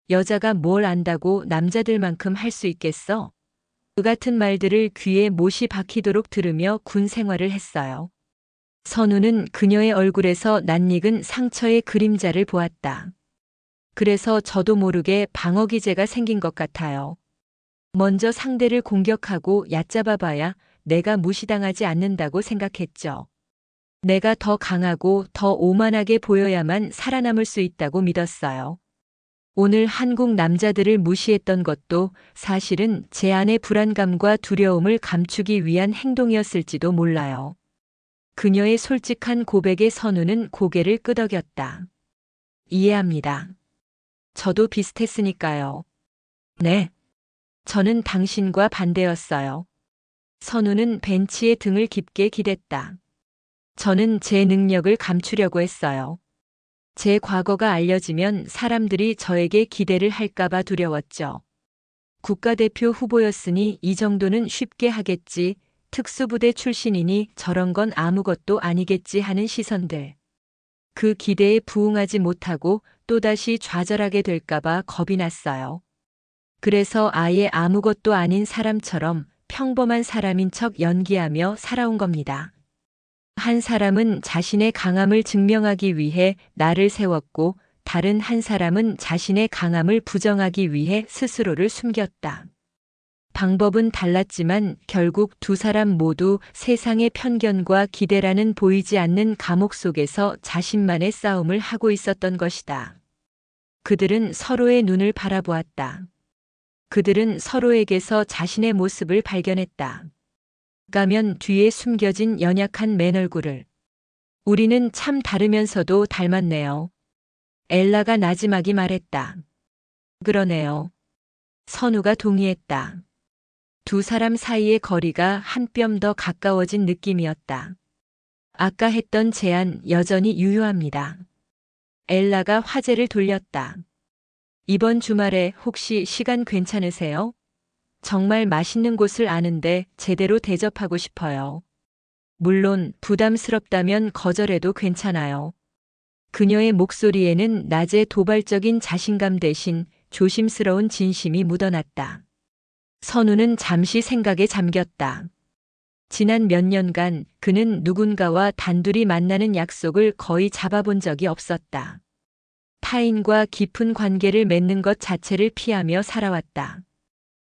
여자가 뭘 안다고 남자들만큼 할 수 있겠어? 그 같은 말들을 귀에 못이 박히도록 들으며 군 생활을 했어요. 선우는 그녀의 얼굴에서 낯익은 상처의 그림자를 보았다. 그래서 저도 모르게 방어 기제가 생긴 것 같아요. 먼저 상대를 공격하고 얕잡아 봐야 내가 무시당하지 않는다고 생각했죠. 내가 더 강하고 더 오만하게 보여야만 살아남을 수 있다고 믿었어요. 오늘 한국 남자들을 무시했던 것도 사실은 제 안의 불안감과 두려움을 감추기 위한 행동이었을지도 몰라요. 그녀의 솔직한 고백에 선우는 고개를 끄덕였다. 이해합니다. 저도 비슷했으니까요. 네. 저는 당신과 반대였어요. 선우는 벤치에 등을 깊게 기댔다. 저는 제 능력을 감추려고 했어요. 제 과거가 알려지면 사람들이 저에게 기대를 할까봐 두려웠죠. 국가대표 후보였으니 이 정도는 쉽게 하겠지, 특수부대 출신이니 저런 건 아무것도 아니겠지 하는 시선들. 그 기대에 부응하지 못하고 또다시 좌절하게 될까봐 겁이 났어요. 그래서 아예 아무것도 아닌 사람처럼 평범한 사람인 척 연기하며 살아온 겁니다. 한 사람은 자신의 강함을 증명하기 위해 나를 세웠고 다른 한 사람은 자신의 강함을 부정하기 위해 스스로를 숨겼다. 방법은 달랐지만 결국 두 사람 모두 세상의 편견과 기대라는 보이지 않는 감옥 속에서 자신만의 싸움을 하고 있었던 것이다. 그들은 서로의 눈을 바라보았다. 그들은 서로에게서 자신의 모습을 발견했다. 가면 뒤에 숨겨진 연약한 맨 얼굴을. 우리는 참 다르면서도 닮았네요. 엘라가 나지막이 말했다. 그러네요. 선우가 동의했다. 두 사람 사이의 거리가 한 뼘 더 가까워진 느낌이었다. 아까 했던 제안 여전히 유효합니다. 엘라가 화제를 돌렸다. 이번 주말에 혹시 시간 괜찮으세요? 정말 맛있는 곳을 아는데 제대로 대접하고 싶어요. 물론 부담스럽다면 거절해도 괜찮아요. 그녀의 목소리에는 낮의 도발적인 자신감 대신 조심스러운 진심이 묻어났다. 선우는 잠시 생각에 잠겼다. 지난 몇 년간 그는 누군가와 단둘이 만나는 약속을 거의 잡아본 적이 없었다. 타인과 깊은 관계를 맺는 것 자체를 피하며 살아왔다.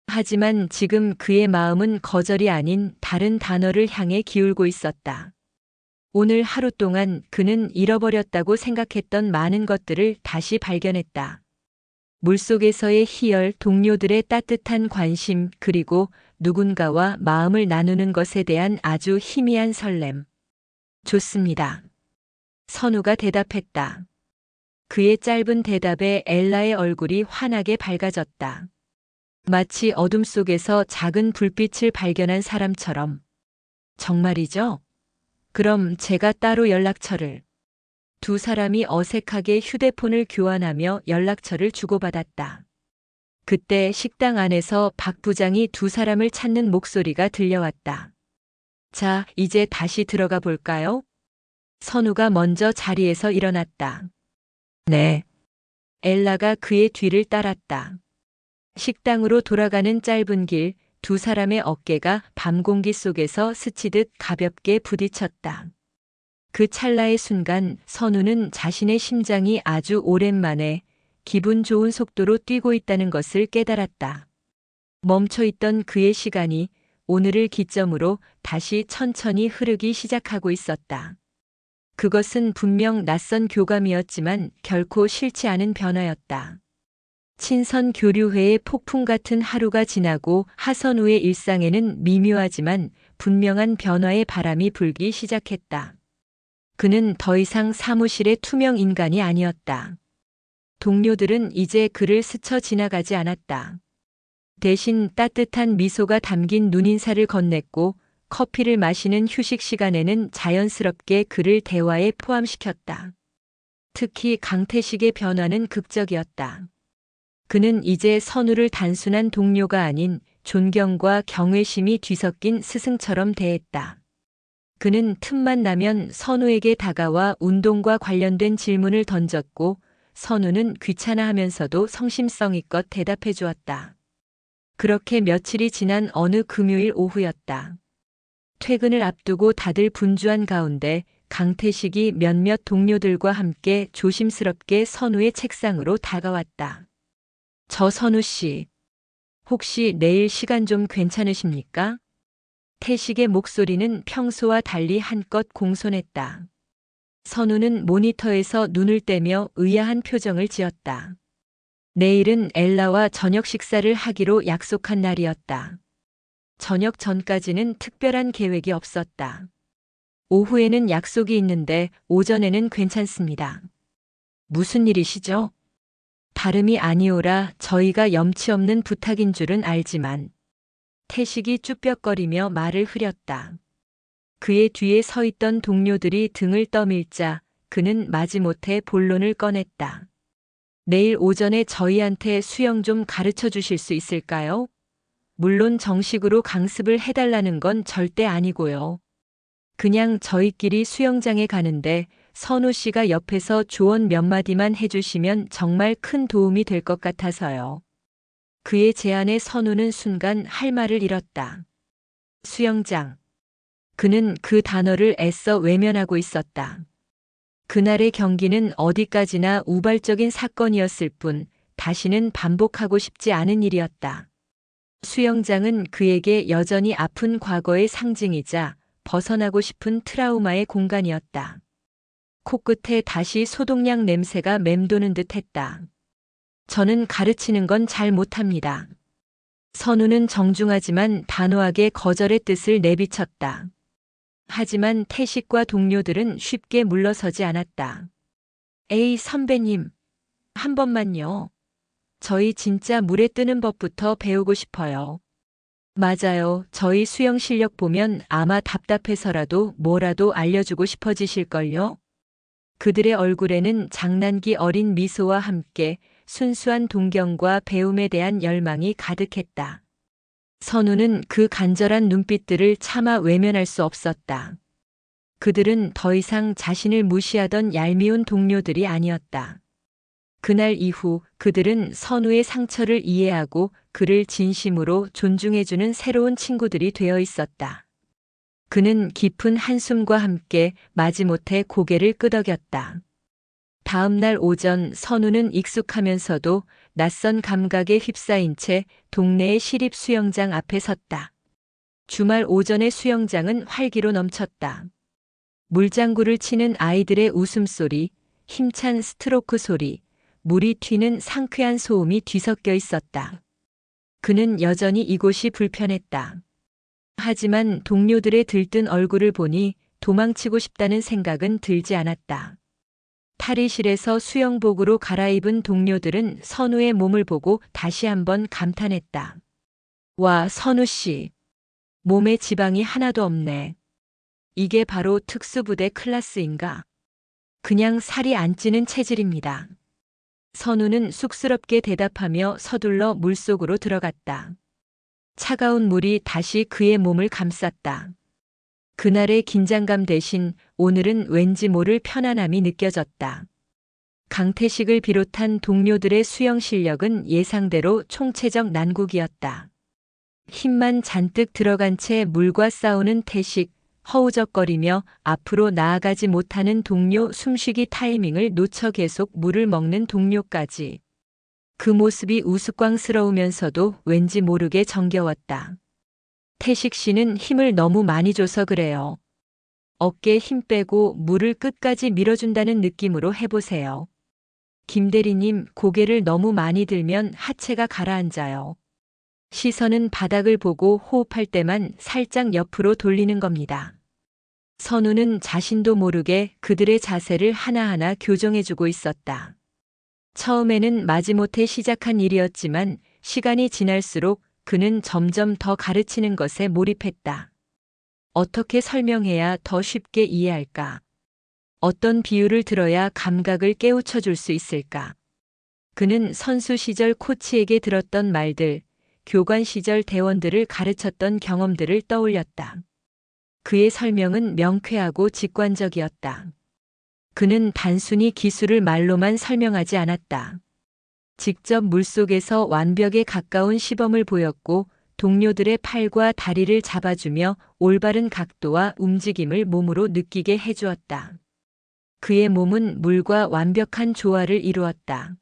하지만 지금 그의 마음은 거절이 아닌 다른 단어를 향해 기울고 있었다. 오늘 하루 동안 그는 잃어버렸다고 생각했던 많은 것들을 다시 발견했다. 물속에서의 희열, 동료들의 따뜻한 관심, 그리고 누군가와 마음을 나누는 것에 대한 아주 희미한 설렘. 좋습니다. 선우가 대답했다. 그의 짧은 대답에 엘라의 얼굴이 환하게 밝아졌다. 마치 어둠 속에서 작은 불빛을 발견한 사람처럼. 정말이죠? 그럼 제가 따로 연락처를. 두 사람이 어색하게 휴대폰을 교환하며 연락처를 주고받았다. 그때 식당 안에서 박 부장이 두 사람을 찾는 목소리가 들려왔다. 자, 이제 다시 들어가 볼까요? 선우가 먼저 자리에서 일어났다. 네. 엘라가 그의 뒤를 따랐다. 식당으로 돌아가는 짧은 길, 두 사람의 어깨가 밤 공기 속에서 스치듯 가볍게 부딪혔다. 그 찰나의 순간 선우는 자신의 심장이 아주 오랜만에 기분 좋은 속도로 뛰고 있다는 것을 깨달았다. 멈춰있던 그의 시간이 오늘을 기점으로 다시 천천히 흐르기 시작하고 있었다. 그것은 분명 낯선 교감이었지만 결코 싫지 않은 변화였다. 친선 교류회의 폭풍 같은 하루가 지나고 하선우의 일상에는 미묘하지만 분명한 변화의 바람이 불기 시작했다. 그는 더 이상 사무실의 투명 인간이 아니었다. 동료들은 이제 그를 스쳐 지나가지 않았다. 대신 따뜻한 미소가 담긴 눈인사를 건넸고 커피를 마시는 휴식 시간에는 자연스럽게 그를 대화에 포함시켰다. 특히 강태식의 변화는 극적이었다. 그는 이제 선우를 단순한 동료가 아닌 존경과 경외심이 뒤섞인 스승처럼 대했다. 그는 틈만 나면 선우에게 다가와 운동과 관련된 질문을 던졌고 선우는 귀찮아하면서도 성심성의껏 대답해 주었다. 그렇게 며칠이 지난 어느 금요일 오후였다. 퇴근을 앞두고 다들 분주한 가운데 강태식이 몇몇 동료들과 함께 조심스럽게 선우의 책상으로 다가왔다. 저 선우 씨, 혹시 내일 시간 좀 괜찮으십니까? 태식의 목소리는 평소와 달리 한껏 공손했다. 선우는 모니터에서 눈을 떼며 의아한 표정을 지었다. 내일은 엘라와 저녁 식사를 하기로 약속한 날이었다. 저녁 전까지는 특별한 계획이 없었다. 오후에는 약속이 있는데 오전에는 괜찮습니다. 무슨 일이시죠? 다름이 아니오라 저희가 염치 없는 부탁인 줄은 알지만. 태식이 쭈뼛거리며 말을 흐렸다. 그의 뒤에 서 있던 동료들이 등을 떠밀자 그는 마지못해 본론을 꺼냈다. 내일 오전에 저희한테 수영 좀 가르쳐 주실 수 있을까요? 물론 정식으로 강습을 해달라는 건 절대 아니고요. 그냥 저희끼리 수영장에 가는데 선우 씨가 옆에서 조언 몇 마디만 해주시면 정말 큰 도움이 될 것 같아서요. 그의 제안에 선우는 순간 할 말을 잃었다. 수영장. 그는 그 단어를 애써 외면하고 있었다. 그날의 경기는 어디까지나 우발적인 사건이었을 뿐 다시는 반복하고 싶지 않은 일이었다. 수영장은 그에게 여전히 아픈 과거의 상징이자 벗어나고 싶은 트라우마의 공간이었다. 코끝에 다시 소독약 냄새가 맴도는 듯 했다. 저는 가르치는 건 잘 못합니다. 선우는 정중하지만 단호하게 거절의 뜻을 내비쳤다. 하지만 태식과 동료들은 쉽게 물러서지 않았다. 에이 선배님, 한 번만요. 저희 진짜 물에 뜨는 법부터 배우고 싶어요. 맞아요. 저희 수영 실력 보면 아마 답답해서라도 뭐라도 알려주고 싶어지실걸요? 그들의 얼굴에는 장난기 어린 미소와 함께 순수한 동경과 배움에 대한 열망이 가득했다. 선우는 그 간절한 눈빛들을 차마 외면할 수 없었다. 그들은 더 이상 자신을 무시하던 얄미운 동료들이 아니었다. 그날 이후 그들은 선우의 상처를 이해하고 그를 진심으로 존중해주는 새로운 친구들이 되어 있었다. 그는 깊은 한숨과 함께 마지못해 고개를 끄덕였다. 다음 날 오전 선우는 익숙하면서도 낯선 감각에 휩싸인 채 동네의 시립 수영장 앞에 섰다. 주말 오전의 수영장은 활기로 넘쳤다. 물장구를 치는 아이들의 웃음소리, 힘찬 스트로크 소리, 물이 튀는 상쾌한 소음이 뒤섞여 있었다. 그는 여전히 이곳이 불편했다. 하지만 동료들의 들뜬 얼굴을 보니 도망치고 싶다는 생각은 들지 않았다. 탈의실에서 수영복으로 갈아입은 동료들은 선우의 몸을 보고 다시 한번 감탄했다. 와, 선우 씨. 몸에 지방이 하나도 없네. 이게 바로 특수부대 클래스인가? 그냥 살이 안 찌는 체질입니다. 선우는 쑥스럽게 대답하며 서둘러 물속으로 들어갔다. 차가운 물이 다시 그의 몸을 감쌌다. 그날의 긴장감 대신 오늘은 왠지 모를 편안함이 느껴졌다. 강태식을 비롯한 동료들의 수영 실력은 예상대로 총체적 난국이었다. 힘만 잔뜩 들어간 채 물과 싸우는 태식, 허우적거리며 앞으로 나아가지 못하는 동료, 숨쉬기 타이밍을 놓쳐 계속 물을 먹는 동료까지. 그 모습이 우스꽝스러우면서도 왠지 모르게 정겨웠다. 태식 씨는 힘을 너무 많이 줘서 그래요. 어깨에 힘 빼고 물을 끝까지 밀어준다는 느낌으로 해보세요. 김 대리님, 고개를 너무 많이 들면 하체가 가라앉아요. 시선은 바닥을 보고 호흡할 때만 살짝 옆으로 돌리는 겁니다. 선우는 자신도 모르게 그들의 자세를 하나하나 교정해주고 있었다. 처음에는 마지못해 시작한 일이었지만 시간이 지날수록 그는 점점 더 가르치는 것에 몰입했다. 어떻게 설명해야 더 쉽게 이해할까? 어떤 비유를 들어야 감각을 깨우쳐 줄 수 있을까? 그는 선수 시절 코치에게 들었던 말들, 교관 시절 대원들을 가르쳤던 경험들을 떠올렸다. 그의 설명은 명쾌하고 직관적이었다. 그는 단순히 기술을 말로만 설명하지 않았다. 직접 물속에서 완벽에 가까운 시범을 보였고 동료들의 팔과 다리를 잡아주며 올바른 각도와 움직임을 몸으로 느끼게 해주었다. 그의 몸은 물과 완벽한 조화를 이루었다.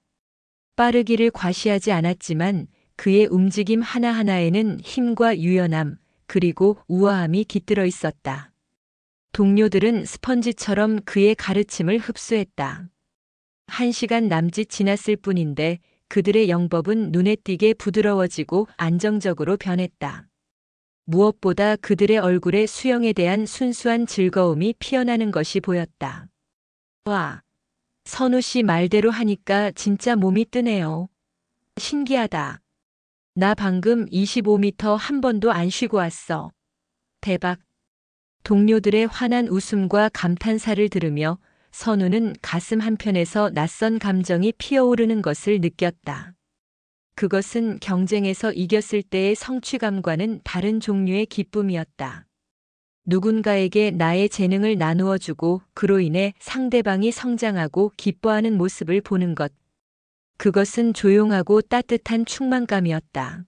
빠르기를 과시하지 않았지만 그의 움직임 하나하나에는 힘과 유연함, 그리고 우아함이 깃들어 있었다. 동료들은 스펀지처럼 그의 가르침을 흡수했다. 1시간 남짓 지났을 뿐인데 그들의 영법은 눈에 띄게 부드러워지고 안정적으로 변했다. 무엇보다 그들의 얼굴에 수영에 대한 순수한 즐거움이 피어나는 것이 보였다. 와, 선우 씨 말대로 하니까 진짜 몸이 뜨네요. 신기하다. 나 방금 25m 한 번도 안 쉬고 왔어. 대박. 동료들의 환한 웃음과 감탄사를 들으며 선우는 가슴 한편에서 낯선 감정이 피어오르는 것을 느꼈다. 그것은 경쟁에서 이겼을 때의 성취감과는 다른 종류의 기쁨이었다. 누군가에게 나의 재능을 나누어 주고 그로 인해 상대방이 성장하고 기뻐하는 모습을 보는 것. 그것은 조용하고 따뜻한 충만감이었다.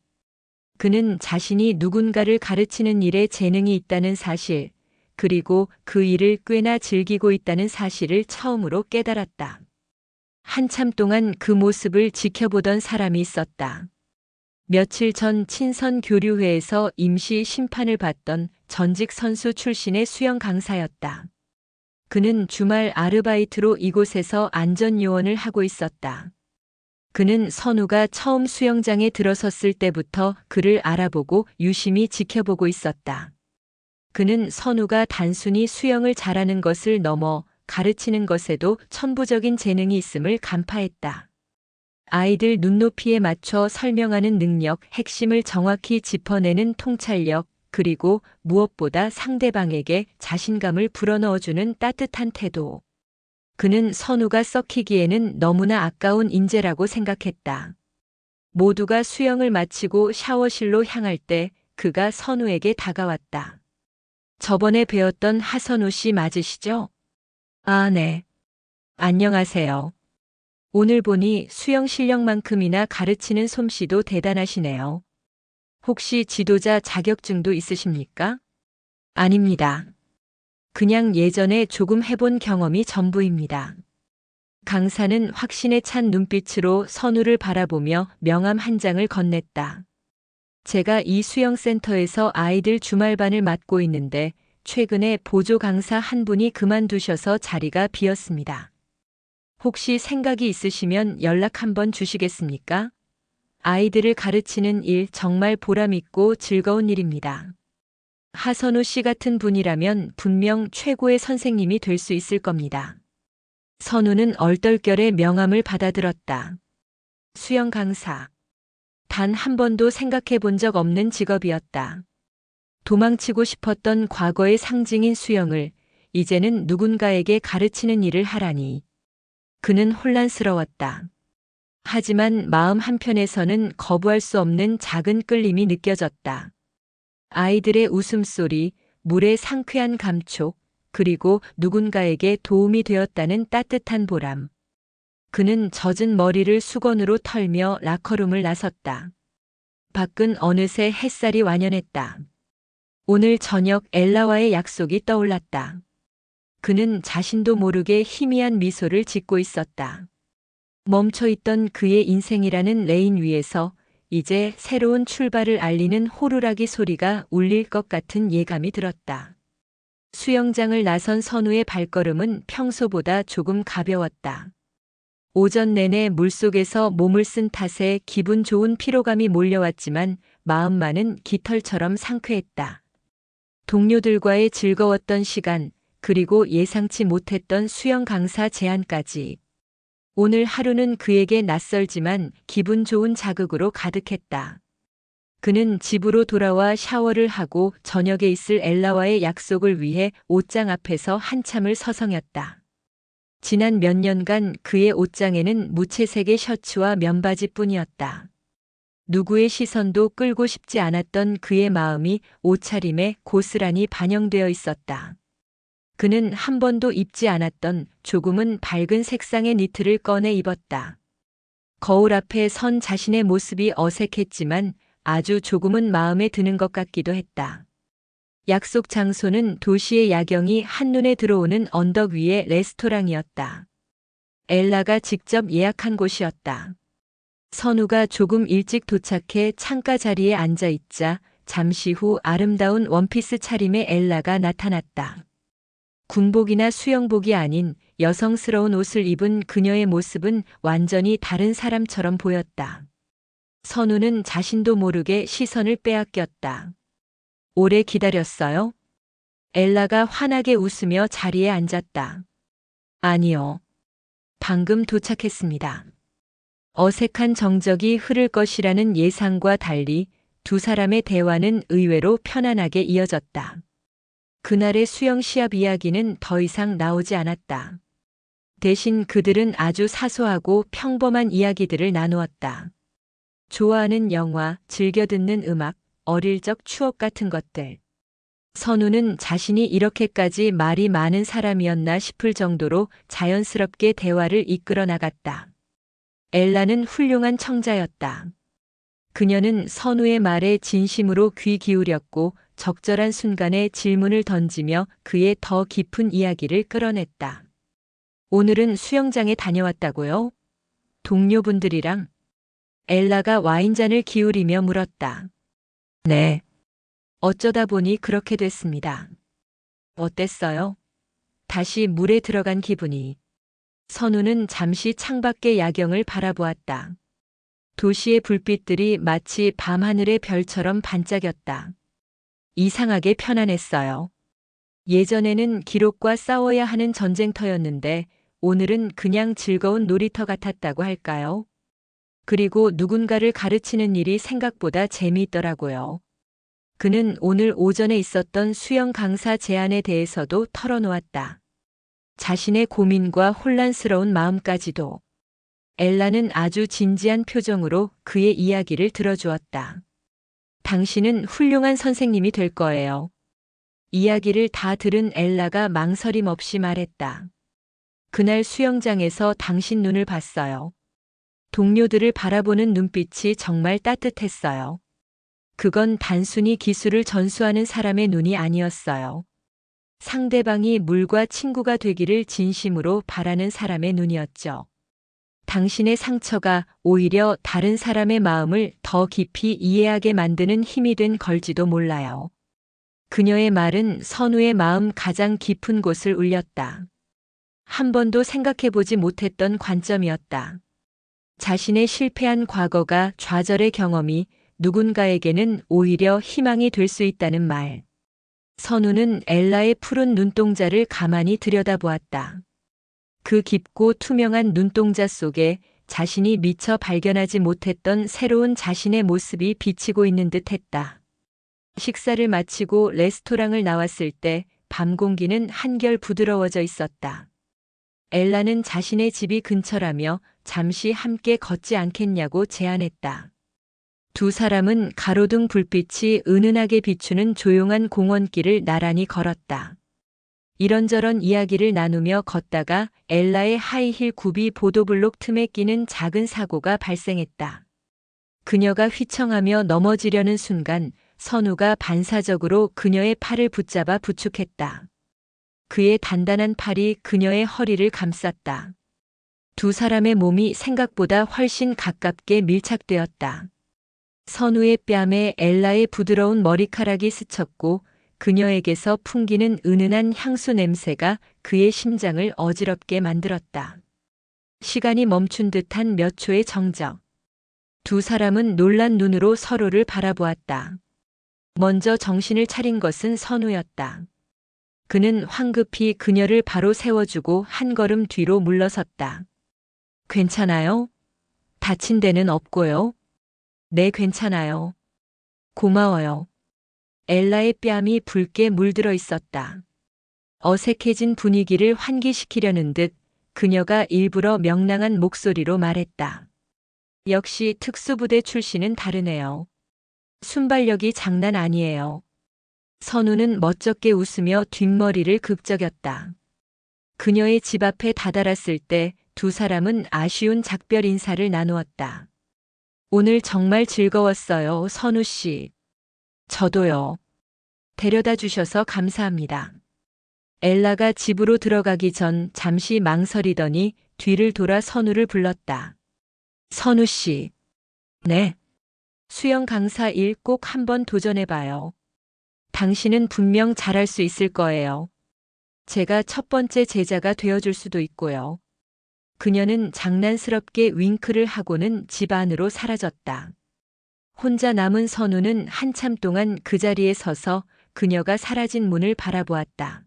그는 자신이 누군가를 가르치는 일에 재능이 있다는 사실, 그리고 그 일을 꽤나 즐기고 있다는 사실을 처음으로 깨달았다. 한참 동안 그 모습을 지켜보던 사람이 있었다. 며칠 전 친선 교류회에서 임시 심판을 받던 전직 선수 출신의 수영 강사였다. 그는 주말 아르바이트로 이곳에서 안전요원을 하고 있었다. 그는 선우가 처음 수영장에 들어섰을 때부터 그를 알아보고 유심히 지켜보고 있었다. 그는 선우가 단순히 수영을 잘하는 것을 넘어 가르치는 것에도 천부적인 재능이 있음을 간파했다. 아이들 눈높이에 맞춰 설명하는 능력, 핵심을 정확히 짚어내는 통찰력, 그리고 무엇보다 상대방에게 자신감을 불어넣어주는 따뜻한 태도. 그는 선우가 썩히기에는 너무나 아까운 인재라고 생각했다. 모두가 수영을 마치고 샤워실로 향할 때 그가 선우에게 다가왔다. 저번에 배웠던 하선우 씨 맞으시죠? 아, 네. 안녕하세요. 오늘 보니 수영 실력만큼이나 가르치는 솜씨도 대단하시네요. 혹시 지도자 자격증도 있으십니까? 아닙니다. 그냥 예전에 조금 해본 경험이 전부입니다. 강사는 확신에 찬 눈빛으로 선우를 바라보며 명함 한 장을 건넸다. 제가 이 수영센터에서 아이들 주말반을 맡고 있는데 최근에 보조 강사 한 분이 그만두셔서 자리가 비었습니다. 혹시 생각이 있으시면 연락 한번 주시겠습니까? 아이들을 가르치는 일 정말 보람있고 즐거운 일입니다. 하선우 씨 같은 분이라면 분명 최고의 선생님이 될 수 있을 겁니다. 선우는 얼떨결에 명함을 받아들었다. 수영 강사. 단 한 번도 생각해 본 적 없는 직업이었다. 도망치고 싶었던 과거의 상징인 수영을 이제는 누군가에게 가르치는 일을 하라니. 그는 혼란스러웠다. 하지만 마음 한편에서는 거부할 수 없는 작은 끌림이 느껴졌다. 아이들의 웃음소리, 물의 상쾌한 감촉, 그리고 누군가에게 도움이 되었다는 따뜻한 보람. 그는 젖은 머리를 수건으로 털며 라커룸을 나섰다. 밖은 어느새 햇살이 완연했다. 오늘 저녁 엘라와의 약속이 떠올랐다. 그는 자신도 모르게 희미한 미소를 짓고 있었다. 멈춰있던 그의 인생이라는 레인 위에서 이제 새로운 출발을 알리는 호루라기 소리가 울릴 것 같은 예감이 들었다. 수영장을 나선 선우의 발걸음은 평소보다 조금 가벼웠다. 오전 내내 물속에서 몸을 쓴 탓에 기분 좋은 피로감이 몰려왔지만 마음만은 깃털처럼 상쾌했다. 동료들과의 즐거웠던 시간, 그리고 예상치 못했던 수영 강사 제안까지. 오늘 하루는 그에게 낯설지만 기분 좋은 자극으로 가득했다. 그는 집으로 돌아와 샤워를 하고 저녁에 있을 엘라와의 약속을 위해 옷장 앞에서 한참을 서성였다. 지난 몇 년간 그의 옷장에는 무채색의 셔츠와 면바지뿐이었다. 누구의 시선도 끌고 싶지 않았던 그의 마음이 옷차림에 고스란히 반영되어 있었다. 그는 한 번도 입지 않았던 조금은 밝은 색상의 니트를 꺼내 입었다. 거울 앞에 선 자신의 모습이 어색했지만 아주 조금은 마음에 드는 것 같기도 했다. 약속 장소는 도시의 야경이 한눈에 들어오는 언덕 위의 레스토랑이었다. 엘라가 직접 예약한 곳이었다. 선우가 조금 일찍 도착해 창가 자리에 앉아 있자 잠시 후 아름다운 원피스 차림의 엘라가 나타났다. 군복이나 수영복이 아닌 여성스러운 옷을 입은 그녀의 모습은 완전히 다른 사람처럼 보였다. 선우는 자신도 모르게 시선을 빼앗겼다. 오래 기다렸어요? 엘라가 환하게 웃으며 자리에 앉았다. 아니요. 방금 도착했습니다. 어색한 정적이 흐를 것이라는 예상과 달리 두 사람의 대화는 의외로 편안하게 이어졌다. 그날의 수영 시합 이야기는 더 이상 나오지 않았다. 대신 그들은 아주 사소하고 평범한 이야기들을 나누었다. 좋아하는 영화, 즐겨 듣는 음악, 어릴 적 추억 같은 것들. 선우는 자신이 이렇게까지 말이 많은 사람이었나 싶을 정도로 자연스럽게 대화를 이끌어 나갔다. 엘라는 훌륭한 청자였다. 그녀는 선우의 말에 진심으로 귀 기울였고 적절한 순간에 질문을 던지며 그의 더 깊은 이야기를 끌어냈다. 오늘은 수영장에 다녀왔다고요? 동료분들이랑? 엘라가 와인잔을 기울이며 물었다. 네. 어쩌다 보니 그렇게 됐습니다. 어땠어요? 다시 물에 들어간 기분이. 선우는 잠시 창밖의 야경을 바라보았다. 도시의 불빛들이 마치 밤하늘의 별처럼 반짝였다. 이상하게 편안했어요. 예전에는 기록과 싸워야 하는 전쟁터였는데 오늘은 그냥 즐거운 놀이터 같았다고 할까요? 그리고 누군가를 가르치는 일이 생각보다 재미있더라고요. 그는 오늘 오전에 있었던 수영 강사 제안에 대해서도 털어놓았다. 자신의 고민과 혼란스러운 마음까지도. 엘라는 아주 진지한 표정으로 그의 이야기를 들어주었다. 당신은 훌륭한 선생님이 될 거예요. 이야기를 다 들은 엘라가 망설임 없이 말했다. 그날 수영장에서 당신 눈을 봤어요. 동료들을 바라보는 눈빛이 정말 따뜻했어요. 그건 단순히 기술을 전수하는 사람의 눈이 아니었어요. 상대방이 물과 친구가 되기를 진심으로 바라는 사람의 눈이었죠. 당신의 상처가 오히려 다른 사람의 마음을 더 깊이 이해하게 만드는 힘이 된 걸지도 몰라요. 그녀의 말은 선우의 마음 가장 깊은 곳을 울렸다. 한 번도 생각해보지 못했던 관점이었다. 자신의 실패한 과거가 좌절의 경험이 누군가에게는 오히려 희망이 될 수 있다는 말. 선우는 엘라의 푸른 눈동자를 가만히 들여다보았다. 그 깊고 투명한 눈동자 속에 자신이 미처 발견하지 못했던 새로운 자신의 모습이 비치고 있는 듯 했다. 식사를 마치고 레스토랑을 나왔을 때 밤 공기는 한결 부드러워져 있었다. 엘라는 자신의 집이 근처라며 잠시 함께 걷지 않겠냐고 제안했다. 두 사람은 가로등 불빛이 은은하게 비추는 조용한 공원길을 나란히 걸었다. 이런저런 이야기를 나누며 걷다가 엘라의 하이힐 굽이 보도블록 틈에 끼는 작은 사고가 발생했다. 그녀가 휘청하며 넘어지려는 순간 선우가 반사적으로 그녀의 팔을 붙잡아 부축했다. 그의 단단한 팔이 그녀의 허리를 감쌌다. 두 사람의 몸이 생각보다 훨씬 가깝게 밀착되었다. 선우의 뺨에 엘라의 부드러운 머리카락이 스쳤고 그녀에게서 풍기는 은은한 향수 냄새가 그의 심장을 어지럽게 만들었다. 시간이 멈춘 듯한 몇 초의 정적. 두 사람은 놀란 눈으로 서로를 바라보았다. 먼저 정신을 차린 것은 선우였다. 그는 황급히 그녀를 바로 세워주고 한 걸음 뒤로 물러섰다. 괜찮아요? 다친 데는 없고요. 네, 괜찮아요. 고마워요. 엘라의 뺨이 붉게 물들어 있었다. 어색해진 분위기를 환기시키려는 듯 그녀가 일부러 명랑한 목소리로 말했다. 역시 특수부대 출신은 다르네요. 순발력이 장난 아니에요. 선우는 멋쩍게 웃으며 뒷머리를 극적였다. 그녀의 집 앞에 다다랐을 때 두 사람은 아쉬운 작별 인사를 나누었다. 오늘 정말 즐거웠어요, 선우 씨. 저도요. 데려다 주셔서 감사합니다. 엘라가 집으로 들어가기 전 잠시 망설이더니 뒤를 돌아 선우를 불렀다. 선우 씨. 네. 수영 강사 일 꼭 한번 도전해봐요. 당신은 분명 잘할 수 있을 거예요. 제가 첫 번째 제자가 되어줄 수도 있고요. 그녀는 장난스럽게 윙크를 하고는 집 안으로 사라졌다. 혼자 남은 선우는 한참 동안 그 자리에 서서 그녀가 사라진 문을 바라보았다.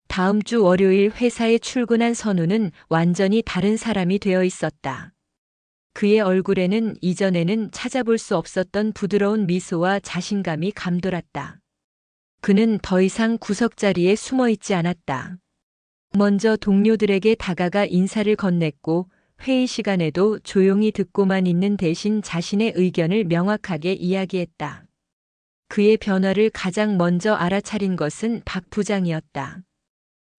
다음 주 월요일 회사에 출근한 선우는 완전히 다른 사람이 되어 있었다. 그의 얼굴에는 이전에는 찾아볼 수 없었던 부드러운 미소와 자신감이 감돌았다. 그는 더 이상 구석자리에 숨어 있지 않았다. 먼저 동료들에게 다가가 인사를 건넸고 회의 시간에도 조용히 듣고만 있는 대신 자신의 의견을 명확하게 이야기했다. 그의 변화를 가장 먼저 알아차린 것은 박 부장이었다.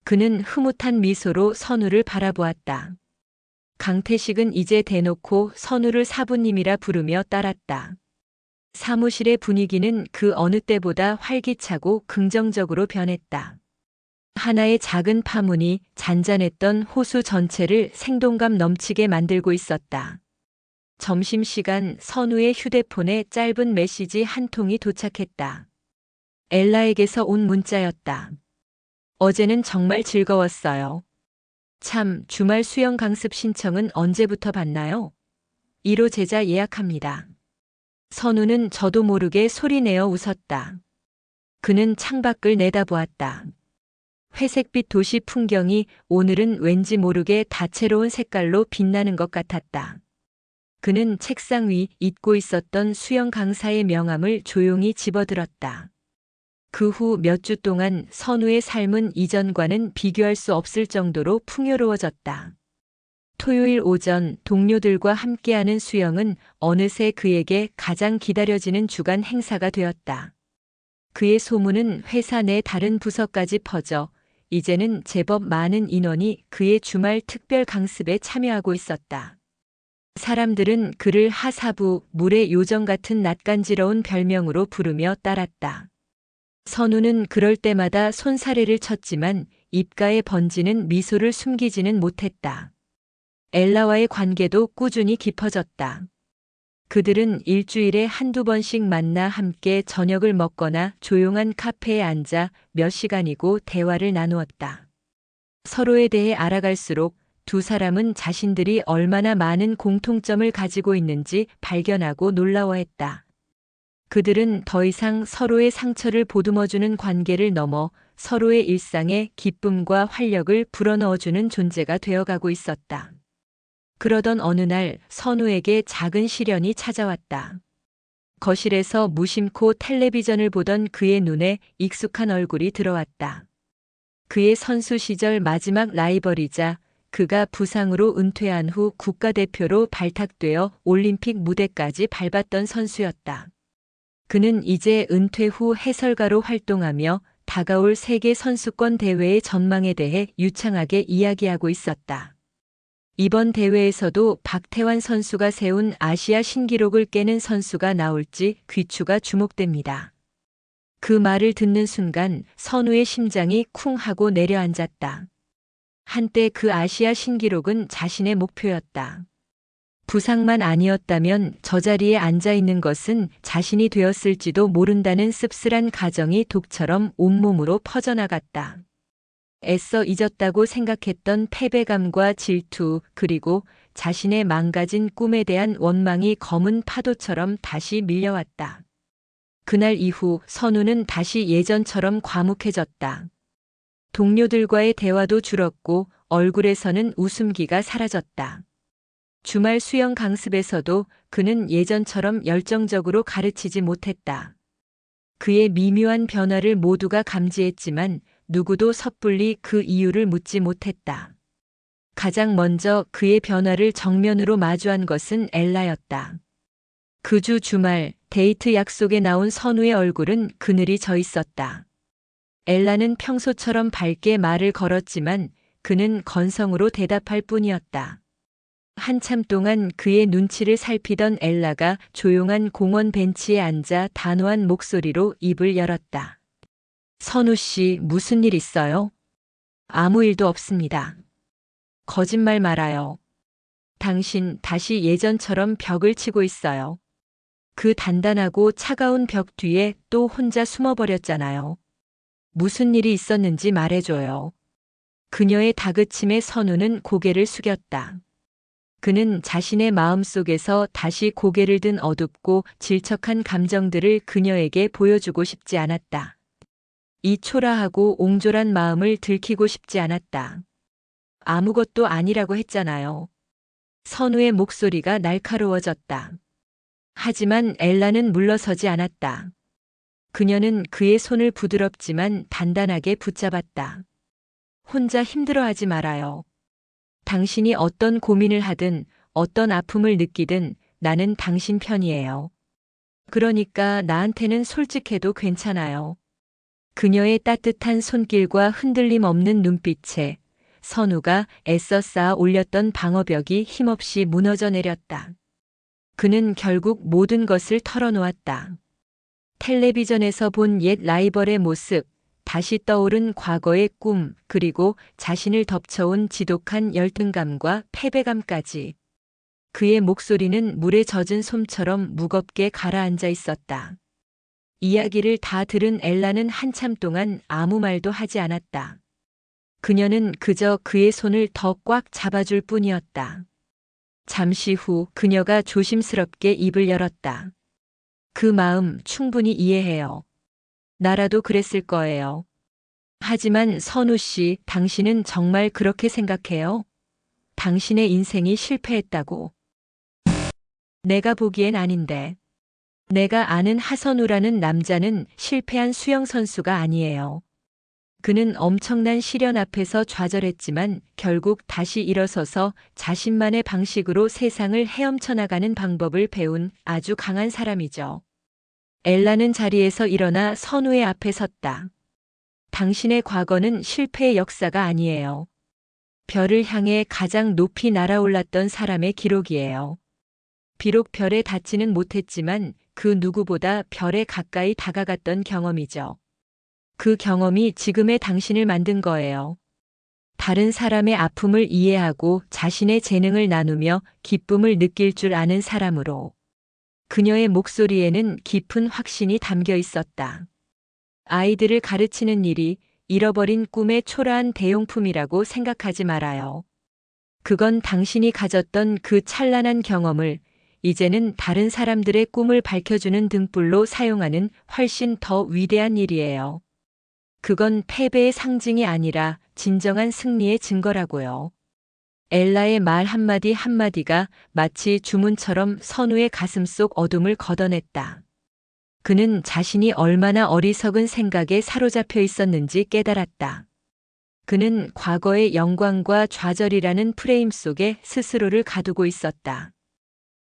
그는 흐뭇한 미소로 선우를 바라보았다. 강태식은 이제 대놓고 선우를 사부님이라 부르며 따랐다. 사무실의 분위기는 그 어느 때보다 활기차고 긍정적으로 변했다. 하나의 작은 파문이 잔잔했던 호수 전체를 생동감 넘치게 만들고 있었다. 점심시간 선우의 휴대폰에 짧은 메시지 한 통이 도착했다. 엘라에게서 온 문자였다. 어제는 정말 즐거웠어요. 참, 주말 수영 강습 신청은 언제부터 받나요? 1호 제자 예약합니다. 선우는 저도 모르게 소리내어 웃었다. 그는 창밖을 내다보았다. 회색빛 도시 풍경이 오늘은 왠지 모르게 다채로운 색깔로 빛나는 것 같았다. 그는 책상 위 잊고 있었던 수영 강사의 명함을 조용히 집어들었다. 그 후 몇 주 동안 선우의 삶은 이전과는 비교할 수 없을 정도로 풍요로워졌다. 토요일 오전 동료들과 함께하는 수영은 어느새 그에게 가장 기다려지는 주간 행사가 되었다. 그의 소문은 회사 내 다른 부서까지 퍼져 이제는 제법 많은 인원이 그의 주말 특별 강습에 참여하고 있었다. 사람들은 그를 하사부, 물의 요정 같은 낯간지러운 별명으로 부르며 따랐다. 선우는 그럴 때마다 손사래를 쳤지만 입가에 번지는 미소를 숨기지는 못했다. 엘라와의 관계도 꾸준히 깊어졌다. 그들은 일주일에 한두 번씩 만나 함께 저녁을 먹거나 조용한 카페에 앉아 몇 시간이고 대화를 나누었다. 서로에 대해 알아갈수록 두 사람은 자신들이 얼마나 많은 공통점을 가지고 있는지 발견하고 놀라워했다. 그들은 더 이상 서로의 상처를 보듬어주는 관계를 넘어 서로의 일상에 기쁨과 활력을 불어넣어주는 존재가 되어가고 있었다. 그러던 어느 날 선우에게 작은 시련이 찾아왔다. 거실에서 무심코 텔레비전을 보던 그의 눈에 익숙한 얼굴이 들어왔다. 그의 선수 시절 마지막 라이벌이자 그가 부상으로 은퇴한 후 국가대표로 발탁되어 올림픽 무대까지 밟았던 선수였다. 그는 이제 은퇴 후 해설가로 활동하며 다가올 세계 선수권 대회의 전망에 대해 유창하게 이야기하고 있었다. 이번 대회에서도 박태환 선수가 세운 아시아 신기록을 깨는 선수가 나올지 귀추가 주목됩니다. 그 말을 듣는 순간 선우의 심장이 쿵 하고 내려앉았다. 한때 그 아시아 신기록은 자신의 목표였다. 부상만 아니었다면 저 자리에 앉아 있는 것은 자신이 되었을지도 모른다는 씁쓸한 가정이 독처럼 온몸으로 퍼져나갔다. 애써 잊었다고 생각했던 패배감과 질투, 그리고 자신의 망가진 꿈에 대한 원망이 검은 파도처럼 다시 밀려왔다. 그날 이후 선우는 다시 예전처럼 과묵해졌다. 동료들과의 대화도 줄었고 얼굴에서는 웃음기가 사라졌다. 주말 수영 강습에서도 그는 예전처럼 열정적으로 가르치지 못했다. 그의 미묘한 변화를 모두가 감지했지만 누구도 섣불리 그 이유를 묻지 못했다. 가장 먼저 그의 변화를 정면으로 마주한 것은 엘라였다. 그 주 주말 데이트 약속에 나온 선우의 얼굴은 그늘이 져 있었다. 엘라는 평소처럼 밝게 말을 걸었지만 그는 건성으로 대답할 뿐이었다. 한참 동안 그의 눈치를 살피던 엘라가 조용한 공원 벤치에 앉아 단호한 목소리로 입을 열었다. 선우 씨, 무슨 일 있어요? 아무 일도 없습니다. 거짓말 말아요. 당신 다시 예전처럼 벽을 치고 있어요. 그 단단하고 차가운 벽 뒤에 또 혼자 숨어버렸잖아요. 무슨 일이 있었는지 말해줘요. 그녀의 다그침에 선우는 고개를 숙였다. 그는 자신의 마음속에서 다시 고개를 든 어둡고 질척한 감정들을 그녀에게 보여주고 싶지 않았다. 이 초라하고 옹졸한 마음을 들키고 싶지 않았다. 아무것도 아니라고 했잖아요. 선우의 목소리가 날카로워졌다. 하지만 엘라는 물러서지 않았다. 그녀는 그의 손을 부드럽지만 단단하게 붙잡았다. 혼자 힘들어하지 말아요. 당신이 어떤 고민을 하든 어떤 아픔을 느끼든 나는 당신 편이에요. 그러니까 나한테는 솔직해도 괜찮아요. 그녀의 따뜻한 손길과 흔들림 없는 눈빛에 선우가 애써 쌓아 올렸던 방어벽이 힘없이 무너져 내렸다. 그는 결국 모든 것을 털어놓았다. 텔레비전에서 본 옛 라이벌의 모습, 다시 떠오른 과거의 꿈, 그리고 자신을 덮쳐온 지독한 열등감과 패배감까지. 그의 목소리는 물에 젖은 솜처럼 무겁게 가라앉아 있었다. 이야기를 다 들은 엘라는 한참 동안 아무 말도 하지 않았다. 그녀는 그저 그의 손을 더 꽉 잡아줄 뿐이었다. 잠시 후 그녀가 조심스럽게 입을 열었다. 그 마음 충분히 이해해요. 나라도 그랬을 거예요. 하지만 선우 씨, 당신은 정말 그렇게 생각해요? 당신의 인생이 실패했다고. 내가 보기엔 아닌데. 내가 아는 하선우라는 남자는 실패한 수영선수가 아니에요. 그는 엄청난 시련 앞에서 좌절했지만 결국 다시 일어서서 자신만의 방식으로 세상을 헤엄쳐 나가는 방법을 배운 아주 강한 사람이죠. 엘라는 자리에서 일어나 선우의 앞에 섰다. 당신의 과거는 실패의 역사가 아니에요. 별을 향해 가장 높이 날아올랐던 사람의 기록이에요. 비록 별에 닿지는 못했지만 그 누구보다 별에 가까이 다가갔던 경험이죠. 그 경험이 지금의 당신을 만든 거예요. 다른 사람의 아픔을 이해하고 자신의 재능을 나누며 기쁨을 느낄 줄 아는 사람으로. 그녀의 목소리에는 깊은 확신이 담겨 있었다. 아이들을 가르치는 일이 잃어버린 꿈의 초라한 대용품이라고 생각하지 말아요. 그건 당신이 가졌던 그 찬란한 경험을 이제는 다른 사람들의 꿈을 밝혀주는 등불로 사용하는 훨씬 더 위대한 일이에요. 그건 패배의 상징이 아니라 진정한 승리의 증거라고요. 엘라의 말 한마디 한마디가 마치 주문처럼 선우의 가슴속 어둠을 걷어냈다. 그는 자신이 얼마나 어리석은 생각에 사로잡혀 있었는지 깨달았다. 그는 과거의 영광과 좌절이라는 프레임 속에 스스로를 가두고 있었다.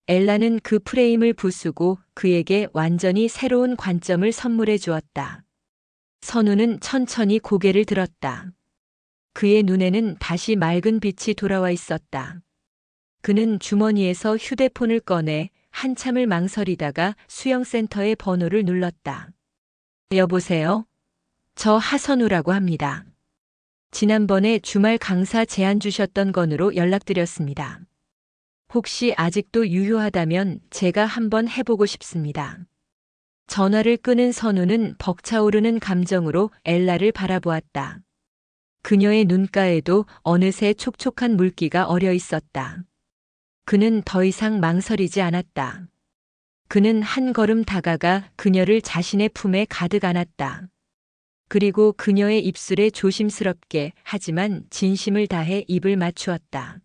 엘라는 그 프레임을 부수고 그에게 완전히 새로운 관점을 선물해 주었다. 선우는 천천히 고개를 들었다. 그의 눈에는 다시 맑은 빛이 돌아와 있었다. 그는 주머니에서 휴대폰을 꺼내 한참을 망설이다가 수영센터의 번호를 눌렀다. 여보세요? 저 하선우라고 합니다. 지난번에 주말 강사 제안 주셨던 건으로 연락드렸습니다. 혹시 아직도 유효하다면 제가 한번 해보고 싶습니다. 전화를 끊은 선우는 벅차오르는 감정으로 엘라를 바라보았다. 그녀의 눈가에도 어느새 촉촉한 물기가 어려 있었다. 그는 더 이상 망설이지 않았다. 그는 한 걸음 다가가 그녀를 자신의 품에 가득 안았다. 그리고 그녀의 입술에 조심스럽게 하지만 진심을 다해 입을 맞추었다.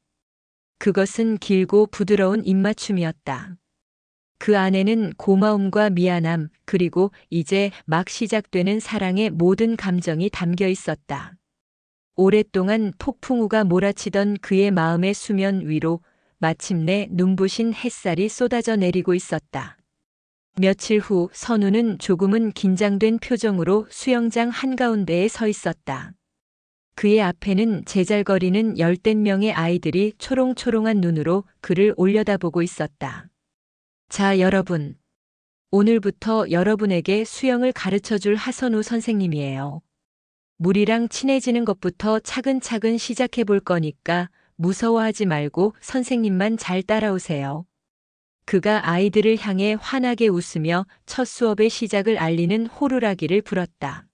그것은 길고 부드러운 입맞춤이었다. 그 안에는 고마움과 미안함, 그리고 이제 막 시작되는 사랑의 모든 감정이 담겨 있었다. 오랫동안 폭풍우가 몰아치던 그의 마음의 수면 위로 마침내 눈부신 햇살이 쏟아져 내리고 있었다. 며칠 후 선우는 조금은 긴장된 표정으로 수영장 한가운데에 서 있었다. 그의 앞에는 제잘거리는 열댓 명의 아이들이 초롱초롱한 눈으로 그를 올려다보고 있었다. 자, 여러분. 오늘부터 여러분에게 수영을 가르쳐줄 하선우 선생님이에요. 물이랑 친해지는 것부터 차근차근 시작해 볼 거니까 무서워하지 말고 선생님만 잘 따라오세요. 그가 아이들을 향해 환하게 웃으며 첫 수업의 시작을 알리는 호루라기를 불었다.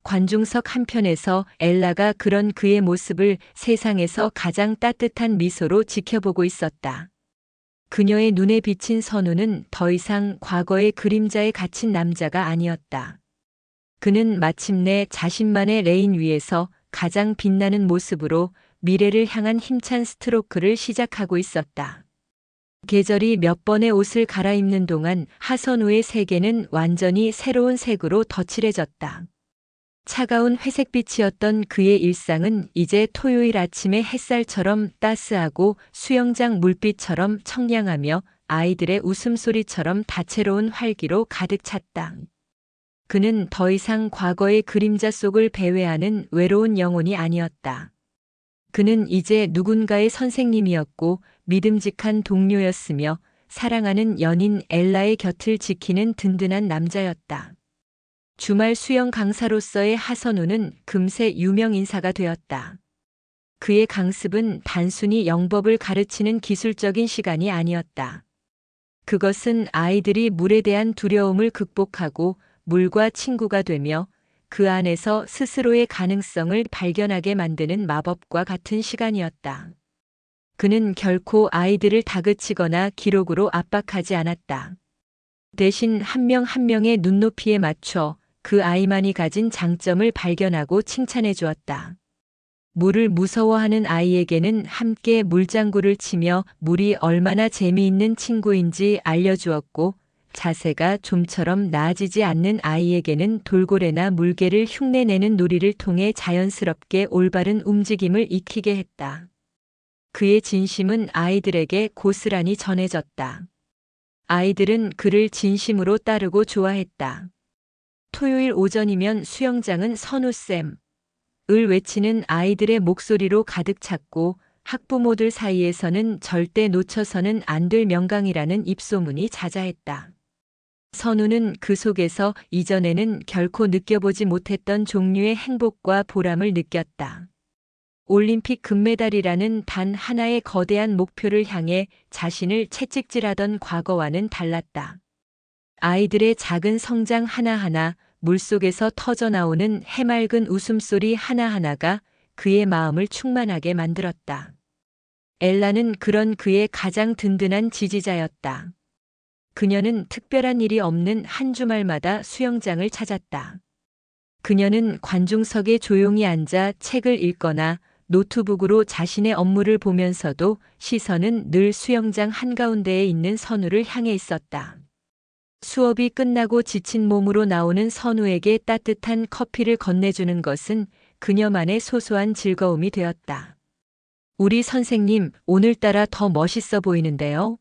관중석 한편에서 엘라가 그런 그의 모습을 세상에서 가장 따뜻한 미소로 지켜보고 있었다. 그녀의 눈에 비친 선우는 더 이상 과거의 그림자에 갇힌 남자가 아니었다. 그는 마침내 자신만의 레인 위에서 가장 빛나는 모습으로 미래를 향한 힘찬 스트로크를 시작하고 있었다. 계절이 몇 번의 옷을 갈아입는 동안 하선우의 세계는 완전히 새로운 색으로 덧칠해졌다. 차가운 회색빛이었던 그의 일상은 이제 토요일 아침의 햇살처럼 따스하고 수영장 물빛처럼 청량하며 아이들의 웃음소리처럼 다채로운 활기로 가득 찼다. 그는 더 이상 과거의 그림자 속을 배회하는 외로운 영혼이 아니었다. 그는 이제 누군가의 선생님이었고 믿음직한 동료였으며 사랑하는 연인 엘라의 곁을 지키는 든든한 남자였다. 주말 수영 강사로서의 하선우는 금세 유명 인사가 되었다. 그의 강습은 단순히 영법을 가르치는 기술적인 시간이 아니었다. 그것은 아이들이 물에 대한 두려움을 극복하고 물과 친구가 되며 그 안에서 스스로의 가능성을 발견하게 만드는 마법과 같은 시간이었다. 그는 결코 아이들을 다그치거나 기록으로 압박하지 않았다. 대신 한 명 한 명의 눈높이에 맞춰 그 아이만이 가진 장점을 발견하고 칭찬해 주었다. 물을 무서워하는 아이에게는 함께 물장구를 치며 물이 얼마나 재미있는 친구인지 알려주었고, 자세가 좀처럼 나아지지 않는 아이에게는 돌고래나 물개를 흉내내는 놀이를 통해 자연스럽게 올바른 움직임을 익히게 했다. 그의 진심은 아이들에게 고스란히 전해졌다. 아이들은 그를 진심으로 따르고 좋아했다. 토요일 오전이면 수영장은 선우쌤 을 외치는 아이들의 목소리로 가득 찼고 학부모들 사이에서는 절대 놓쳐서는 안 될 명강이라는 입소문이 자자했다. 선우는 그 속에서 이전에는 결코 느껴보지 못했던 종류의 행복과 보람을 느꼈다. 올림픽 금메달이라는 단 하나의 거대한 목표를 향해 자신을 채찍질하던 과거와는 달랐다. 아이들의 작은 성장 하나하나, 물속에서 터져나오는 해맑은 웃음소리 하나하나가 그의 마음을 충만하게 만들었다. 엘라는 그런 그의 가장 든든한 지지자였다. 그녀는 특별한 일이 없는 한 주말마다 수영장을 찾았다. 그녀는 관중석에 조용히 앉아 책을 읽거나 노트북으로 자신의 업무를 보면서도 시선은 늘 수영장 한가운데에 있는 선우를 향해 있었다. 수업이 끝나고 지친 몸으로 나오는 선우에게 따뜻한 커피를 건네주는 것은 그녀만의 소소한 즐거움이 되었다. 우리 선생님, 오늘따라 더 멋있어 보이는데요?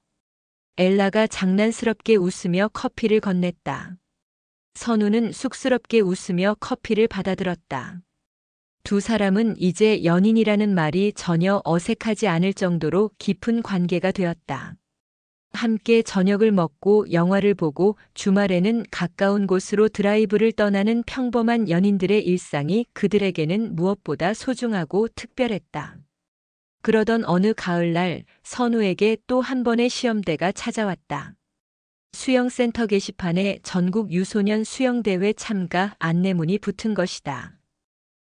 엘라가 장난스럽게 웃으며 커피를 건넸다. 선우는 쑥스럽게 웃으며 커피를 받아들었다. 두 사람은 이제 연인이라는 말이 전혀 어색하지 않을 정도로 깊은 관계가 되었다. 함께 저녁을 먹고 영화를 보고 주말에는 가까운 곳으로 드라이브를 떠나는 평범한 연인들의 일상이 그들에게는 무엇보다 소중하고 특별했다. 그러던 어느 가을날 선우에게 또 한 번의 시험대가 찾아왔다. 수영센터 게시판에 전국 유소년 수영대회 참가 안내문이 붙은 것이다.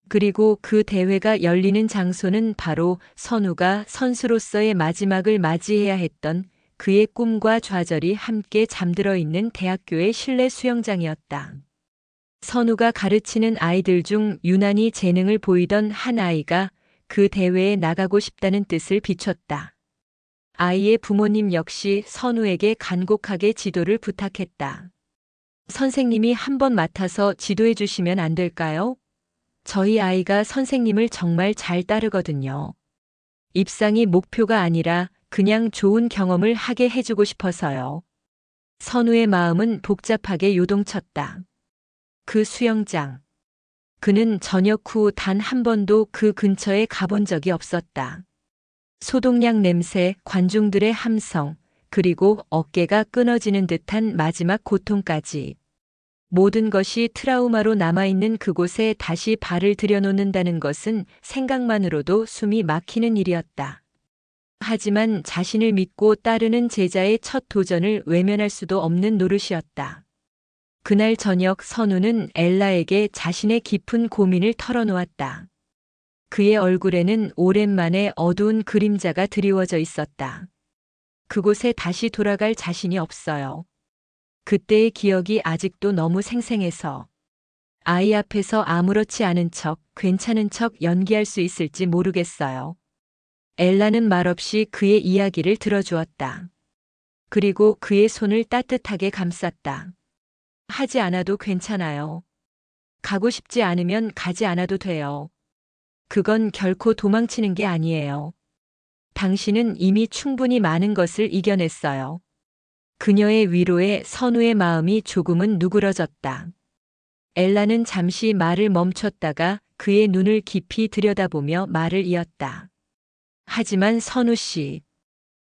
그리고 그 대회가 열리는 장소는 바로 선우가 선수로서의 마지막을 맞이해야 했던 그의 꿈과 좌절이 함께 잠들어 있는 대학교의 실내 수영장이었다. 선우가 가르치는 아이들 중 유난히 재능을 보이던 한 아이가 그 대회에 나가고 싶다는 뜻을 비췄다. 아이의 부모님 역시 선우에게 간곡하게 지도를 부탁했다. 선생님이 한번 맡아서 지도해 주시면 안 될까요? 저희 아이가 선생님을 정말 잘 따르거든요. 입상이 목표가 아니라 그냥 좋은 경험을 하게 해주고 싶어서요. 선우의 마음은 복잡하게 요동쳤다. 그 수영장. 그는 저녁 후 단 한 번도 그 근처에 가본 적이 없었다. 소독약 냄새, 관중들의 함성, 그리고 어깨가 끊어지는 듯한 마지막 고통까지. 모든 것이 트라우마로 남아있는 그곳에 다시 발을 들여놓는다는 것은 생각만으로도 숨이 막히는 일이었다. 하지만 자신을 믿고 따르는 제자의 첫 도전을 외면할 수도 없는 노릇이었다. 그날 저녁 선우는 엘라에게 자신의 깊은 고민을 털어놓았다. 그의 얼굴에는 오랜만에 어두운 그림자가 드리워져 있었다. 그곳에 다시 돌아갈 자신이 없어요. 그때의 기억이 아직도 너무 생생해서 아이 앞에서 아무렇지 않은 척, 괜찮은 척 연기할 수 있을지 모르겠어요. 엘라는 말없이 그의 이야기를 들어주었다. 그리고 그의 손을 따뜻하게 감쌌다. 하지 않아도 괜찮아요. 가고 싶지 않으면 가지 않아도 돼요. 그건 결코 도망치는 게 아니에요. 당신은 이미 충분히 많은 것을 이겨냈어요. 그녀의 위로에 선우의 마음이 조금은 누그러졌다. 엘라는 잠시 말을 멈췄다가 그의 눈을 깊이 들여다보며 말을 이었다. 하지만 선우 씨,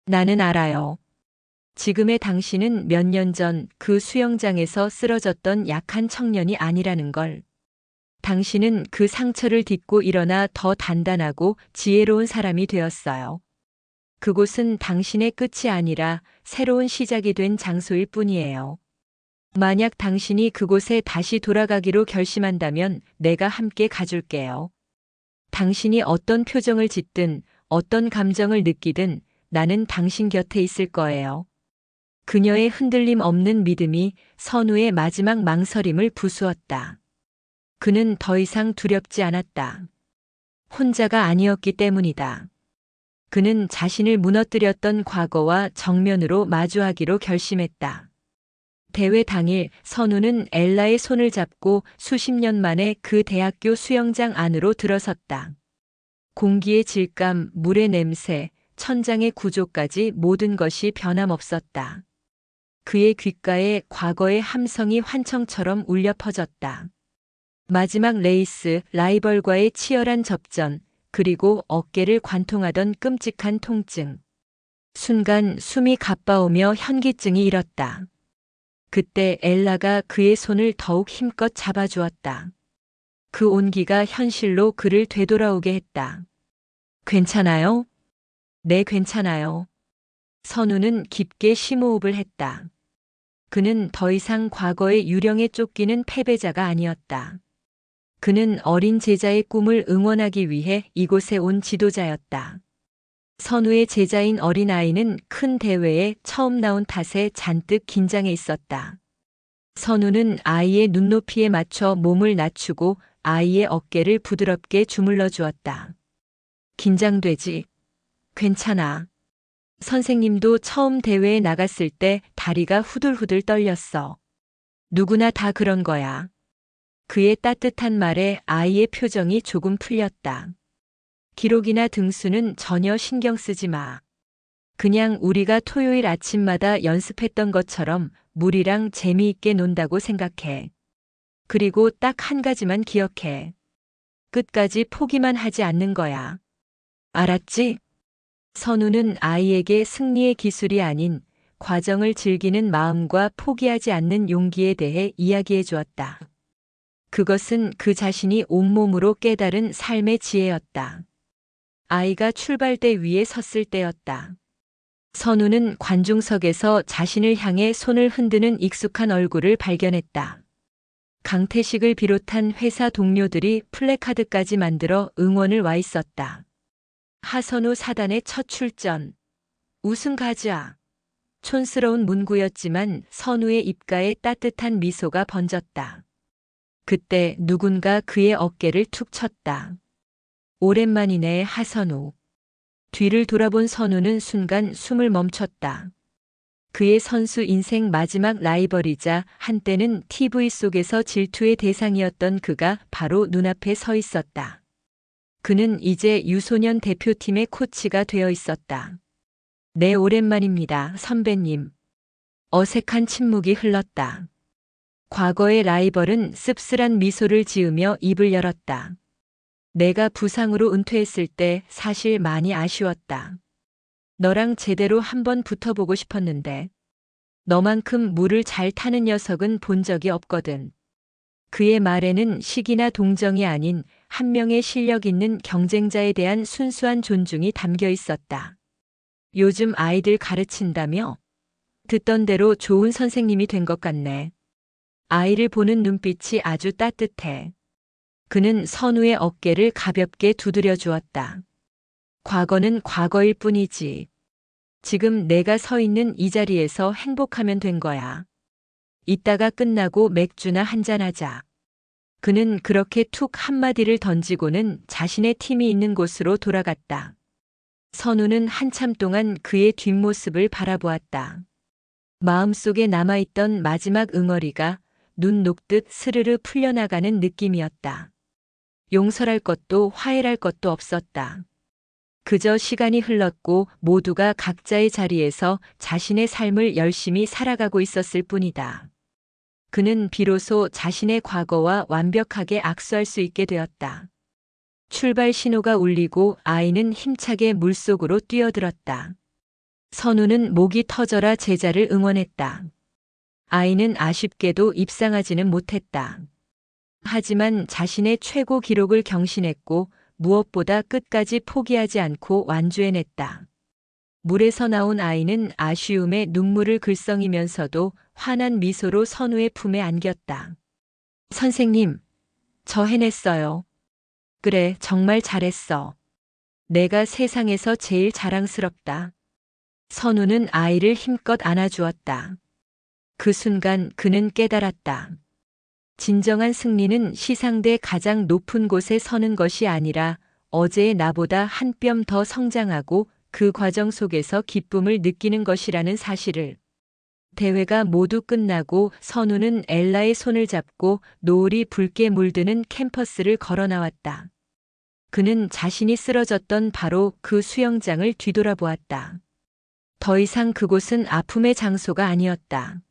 나는 알아요. 지금의 당신은 몇 년 전 그 수영장에서 쓰러졌던 약한 청년이 아니라는 걸. 당신은 그 상처를 딛고 일어나 더 단단하고 지혜로운 사람이 되었어요. 그곳은 당신의 끝이 아니라 새로운 시작이 된 장소일 뿐이에요. 만약 당신이 그곳에 다시 돌아가기로 결심한다면 내가 함께 가줄게요. 당신이 어떤 표정을 짓든 어떤 감정을 느끼든 나는 당신 곁에 있을 거예요. 그녀의 흔들림 없는 믿음이 선우의 마지막 망설임을 부수었다. 그는 더 이상 두렵지 않았다. 혼자가 아니었기 때문이다. 그는 자신을 무너뜨렸던 과거와 정면으로 마주하기로 결심했다. 대회 당일 선우는 엘라의 손을 잡고 수십 년 만에 그 대학교 수영장 안으로 들어섰다. 공기의 질감, 물의 냄새, 천장의 구조까지 모든 것이 변함없었다. 그의 귓가에 과거의 함성이 환청처럼 울려 퍼졌다. 마지막 레이스, 라이벌과의 치열한 접전, 그리고 어깨를 관통하던 끔찍한 통증. 순간 숨이 가빠오며 현기증이 일었다. 그때 엘라가 그의 손을 더욱 힘껏 잡아주었다. 그 온기가 현실로 그를 되돌아오게 했다. 괜찮아요? 네, 괜찮아요. 선우는 깊게 심호흡을 했다. 그는 더 이상 과거의 유령에 쫓기는 패배자가 아니었다. 그는 어린 제자의 꿈을 응원하기 위해 이곳에 온 지도자였다. 선우의 제자인 어린아이는 큰 대회에 처음 나온 탓에 잔뜩 긴장해 있었다. 선우는 아이의 눈높이에 맞춰 몸을 낮추고 아이의 어깨를 부드럽게 주물러 주었다. 긴장되지? 괜찮아. 선생님도 처음 대회에 나갔을 때 다리가 후들후들 떨렸어. 누구나 다 그런 거야. 그의 따뜻한 말에 아이의 표정이 조금 풀렸다. 기록이나 등수는 전혀 신경 쓰지 마. 그냥 우리가 토요일 아침마다 연습했던 것처럼 물이랑 재미있게 논다고 생각해. 그리고 딱 한 가지만 기억해. 끝까지 포기만 하지 않는 거야. 알았지? 선우는 아이에게 승리의 기술이 아닌 과정을 즐기는 마음과 포기하지 않는 용기에 대해 이야기해 주었다. 그것은 그 자신이 온몸으로 깨달은 삶의 지혜였다. 아이가 출발대 위에 섰을 때였다. 선우는 관중석에서 자신을 향해 손을 흔드는 익숙한 얼굴을 발견했다. 강태식을 비롯한 회사 동료들이 플래카드까지 만들어 응원을 와 있었다. 하선우 사단의 첫 출전. 우승 가자. 촌스러운 문구였지만 선우의 입가에 따뜻한 미소가 번졌다. 그때 누군가 그의 어깨를 툭 쳤다. 오랜만이네, 하선우. 뒤를 돌아본 선우는 순간 숨을 멈췄다. 그의 선수 인생 마지막 라이벌이자 한때는 TV 속에서 질투의 대상이었던 그가 바로 눈앞에 서 있었다. 그는 이제 유소년 대표팀의 코치가 되어 있었다. 네, 오랜만입니다, 선배님. 어색한 침묵이 흘렀다. 과거의 라이벌은 씁쓸한 미소를 지으며 입을 열었다. 내가 부상으로 은퇴했을 때 사실 많이 아쉬웠다. 너랑 제대로 한번 붙어보고 싶었는데 너만큼 물을 잘 타는 녀석은 본 적이 없거든. 그의 말에는 시기나 동정이 아닌 한 명의 실력 있는 경쟁자에 대한 순수한 존중이 담겨 있었다. 요즘 아이들 가르친다며? 듣던 대로 좋은 선생님이 된 것 같네. 아이를 보는 눈빛이 아주 따뜻해. 그는 선우의 어깨를 가볍게 두드려 주었다. 과거는 과거일 뿐이지. 지금 내가 서 있는 이 자리에서 행복하면 된 거야. 이따가 끝나고 맥주나 한잔하자. 그는 그렇게 툭 한마디를 던지고는 자신의 팀이 있는 곳으로 돌아갔다. 선우는 한참 동안 그의 뒷모습을 바라보았다. 마음속에 남아있던 마지막 응어리가 눈 녹듯 스르르 풀려나가는 느낌이었다. 용서할 것도 화해할 것도 없었다. 그저 시간이 흘렀고 모두가 각자의 자리에서 자신의 삶을 열심히 살아가고 있었을 뿐이다. 그는 비로소 자신의 과거와 완벽하게 악수할 수 있게 되었다. 출발 신호가 울리고 아이는 힘차게 물속으로 뛰어들었다. 선우는 목이 터져라 제자를 응원했다. 아이는 아쉽게도 입상하지는 못했다. 하지만 자신의 최고 기록을 경신했고 무엇보다 끝까지 포기하지 않고 완주해냈다. 물에서 나온 아이는 아쉬움에 눈물을 글썽이면서도 환한 미소로 선우의 품에 안겼다. 선생님, 저 해냈어요. 그래, 정말 잘했어. 내가 세상에서 제일 자랑스럽다. 선우는 아이를 힘껏 안아주었다. 그 순간 그는 깨달았다. 진정한 승리는 시상대 가장 높은 곳에 서는 것이 아니라 어제의 나보다 한 뼘 더 성장하고 그 과정 속에서 기쁨을 느끼는 것이라는 사실을. 대회가 모두 끝나고 선우는 엘라의 손을 잡고 노을이 붉게 물드는 캠퍼스를 걸어 나왔다. 그는 자신이 쓰러졌던 바로 그 수영장을 뒤돌아보았다. 더 이상 그곳은 아픔의 장소가 아니었다.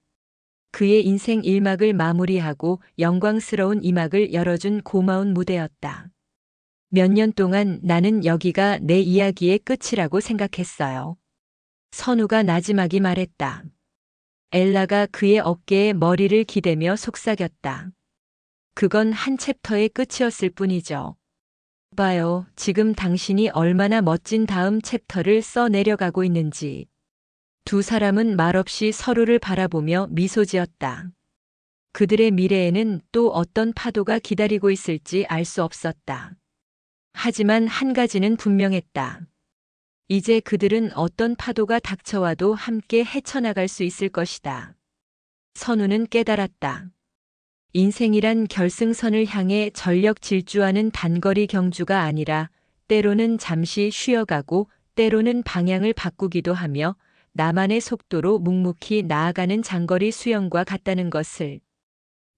그의 인생 1막을 마무리하고 영광스러운 2막을 열어준 고마운 무대였다. 몇 년 동안 나는 여기가 내 이야기의 끝이라고 생각했어요. 선우가 나지막이 말했다. 엘라가 그의 어깨에 머리를 기대며 속삭였다. 그건 한 챕터의 끝이었을 뿐이죠. 봐요, 지금 당신이 얼마나 멋진 다음 챕터를 써 내려가고 있는지. 두 사람은 말없이 서로를 바라보며 미소 지었다. 그들의 미래에는 또 어떤 파도가 기다리고 있을지 알 수 없었다. 하지만 한 가지는 분명했다. 이제 그들은 어떤 파도가 닥쳐와도 함께 헤쳐나갈 수 있을 것이다. 선우는 깨달았다. 인생이란 결승선을 향해 전력 질주하는 단거리 경주가 아니라 때로는 잠시 쉬어가고 때로는 방향을 바꾸기도 하며 나만의 속도로 묵묵히 나아가는 장거리 수영과 같다는 것을.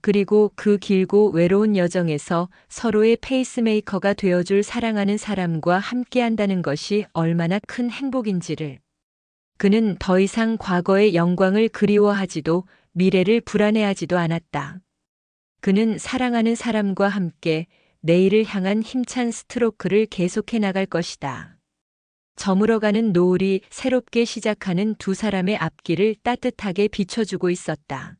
그리고 그 길고 외로운 여정에서 서로의 페이스메이커가 되어줄 사랑하는 사람과 함께한다는 것이 얼마나 큰 행복인지를. 그는 더 이상 과거의 영광을 그리워하지도 미래를 불안해하지도 않았다. 그는 사랑하는 사람과 함께 내일을 향한 힘찬 스트로크를 계속해 나갈 것이다. 저물어가는 노을이 새롭게 시작하는 두 사람의 앞길을 따뜻하게 비춰주고 있었다.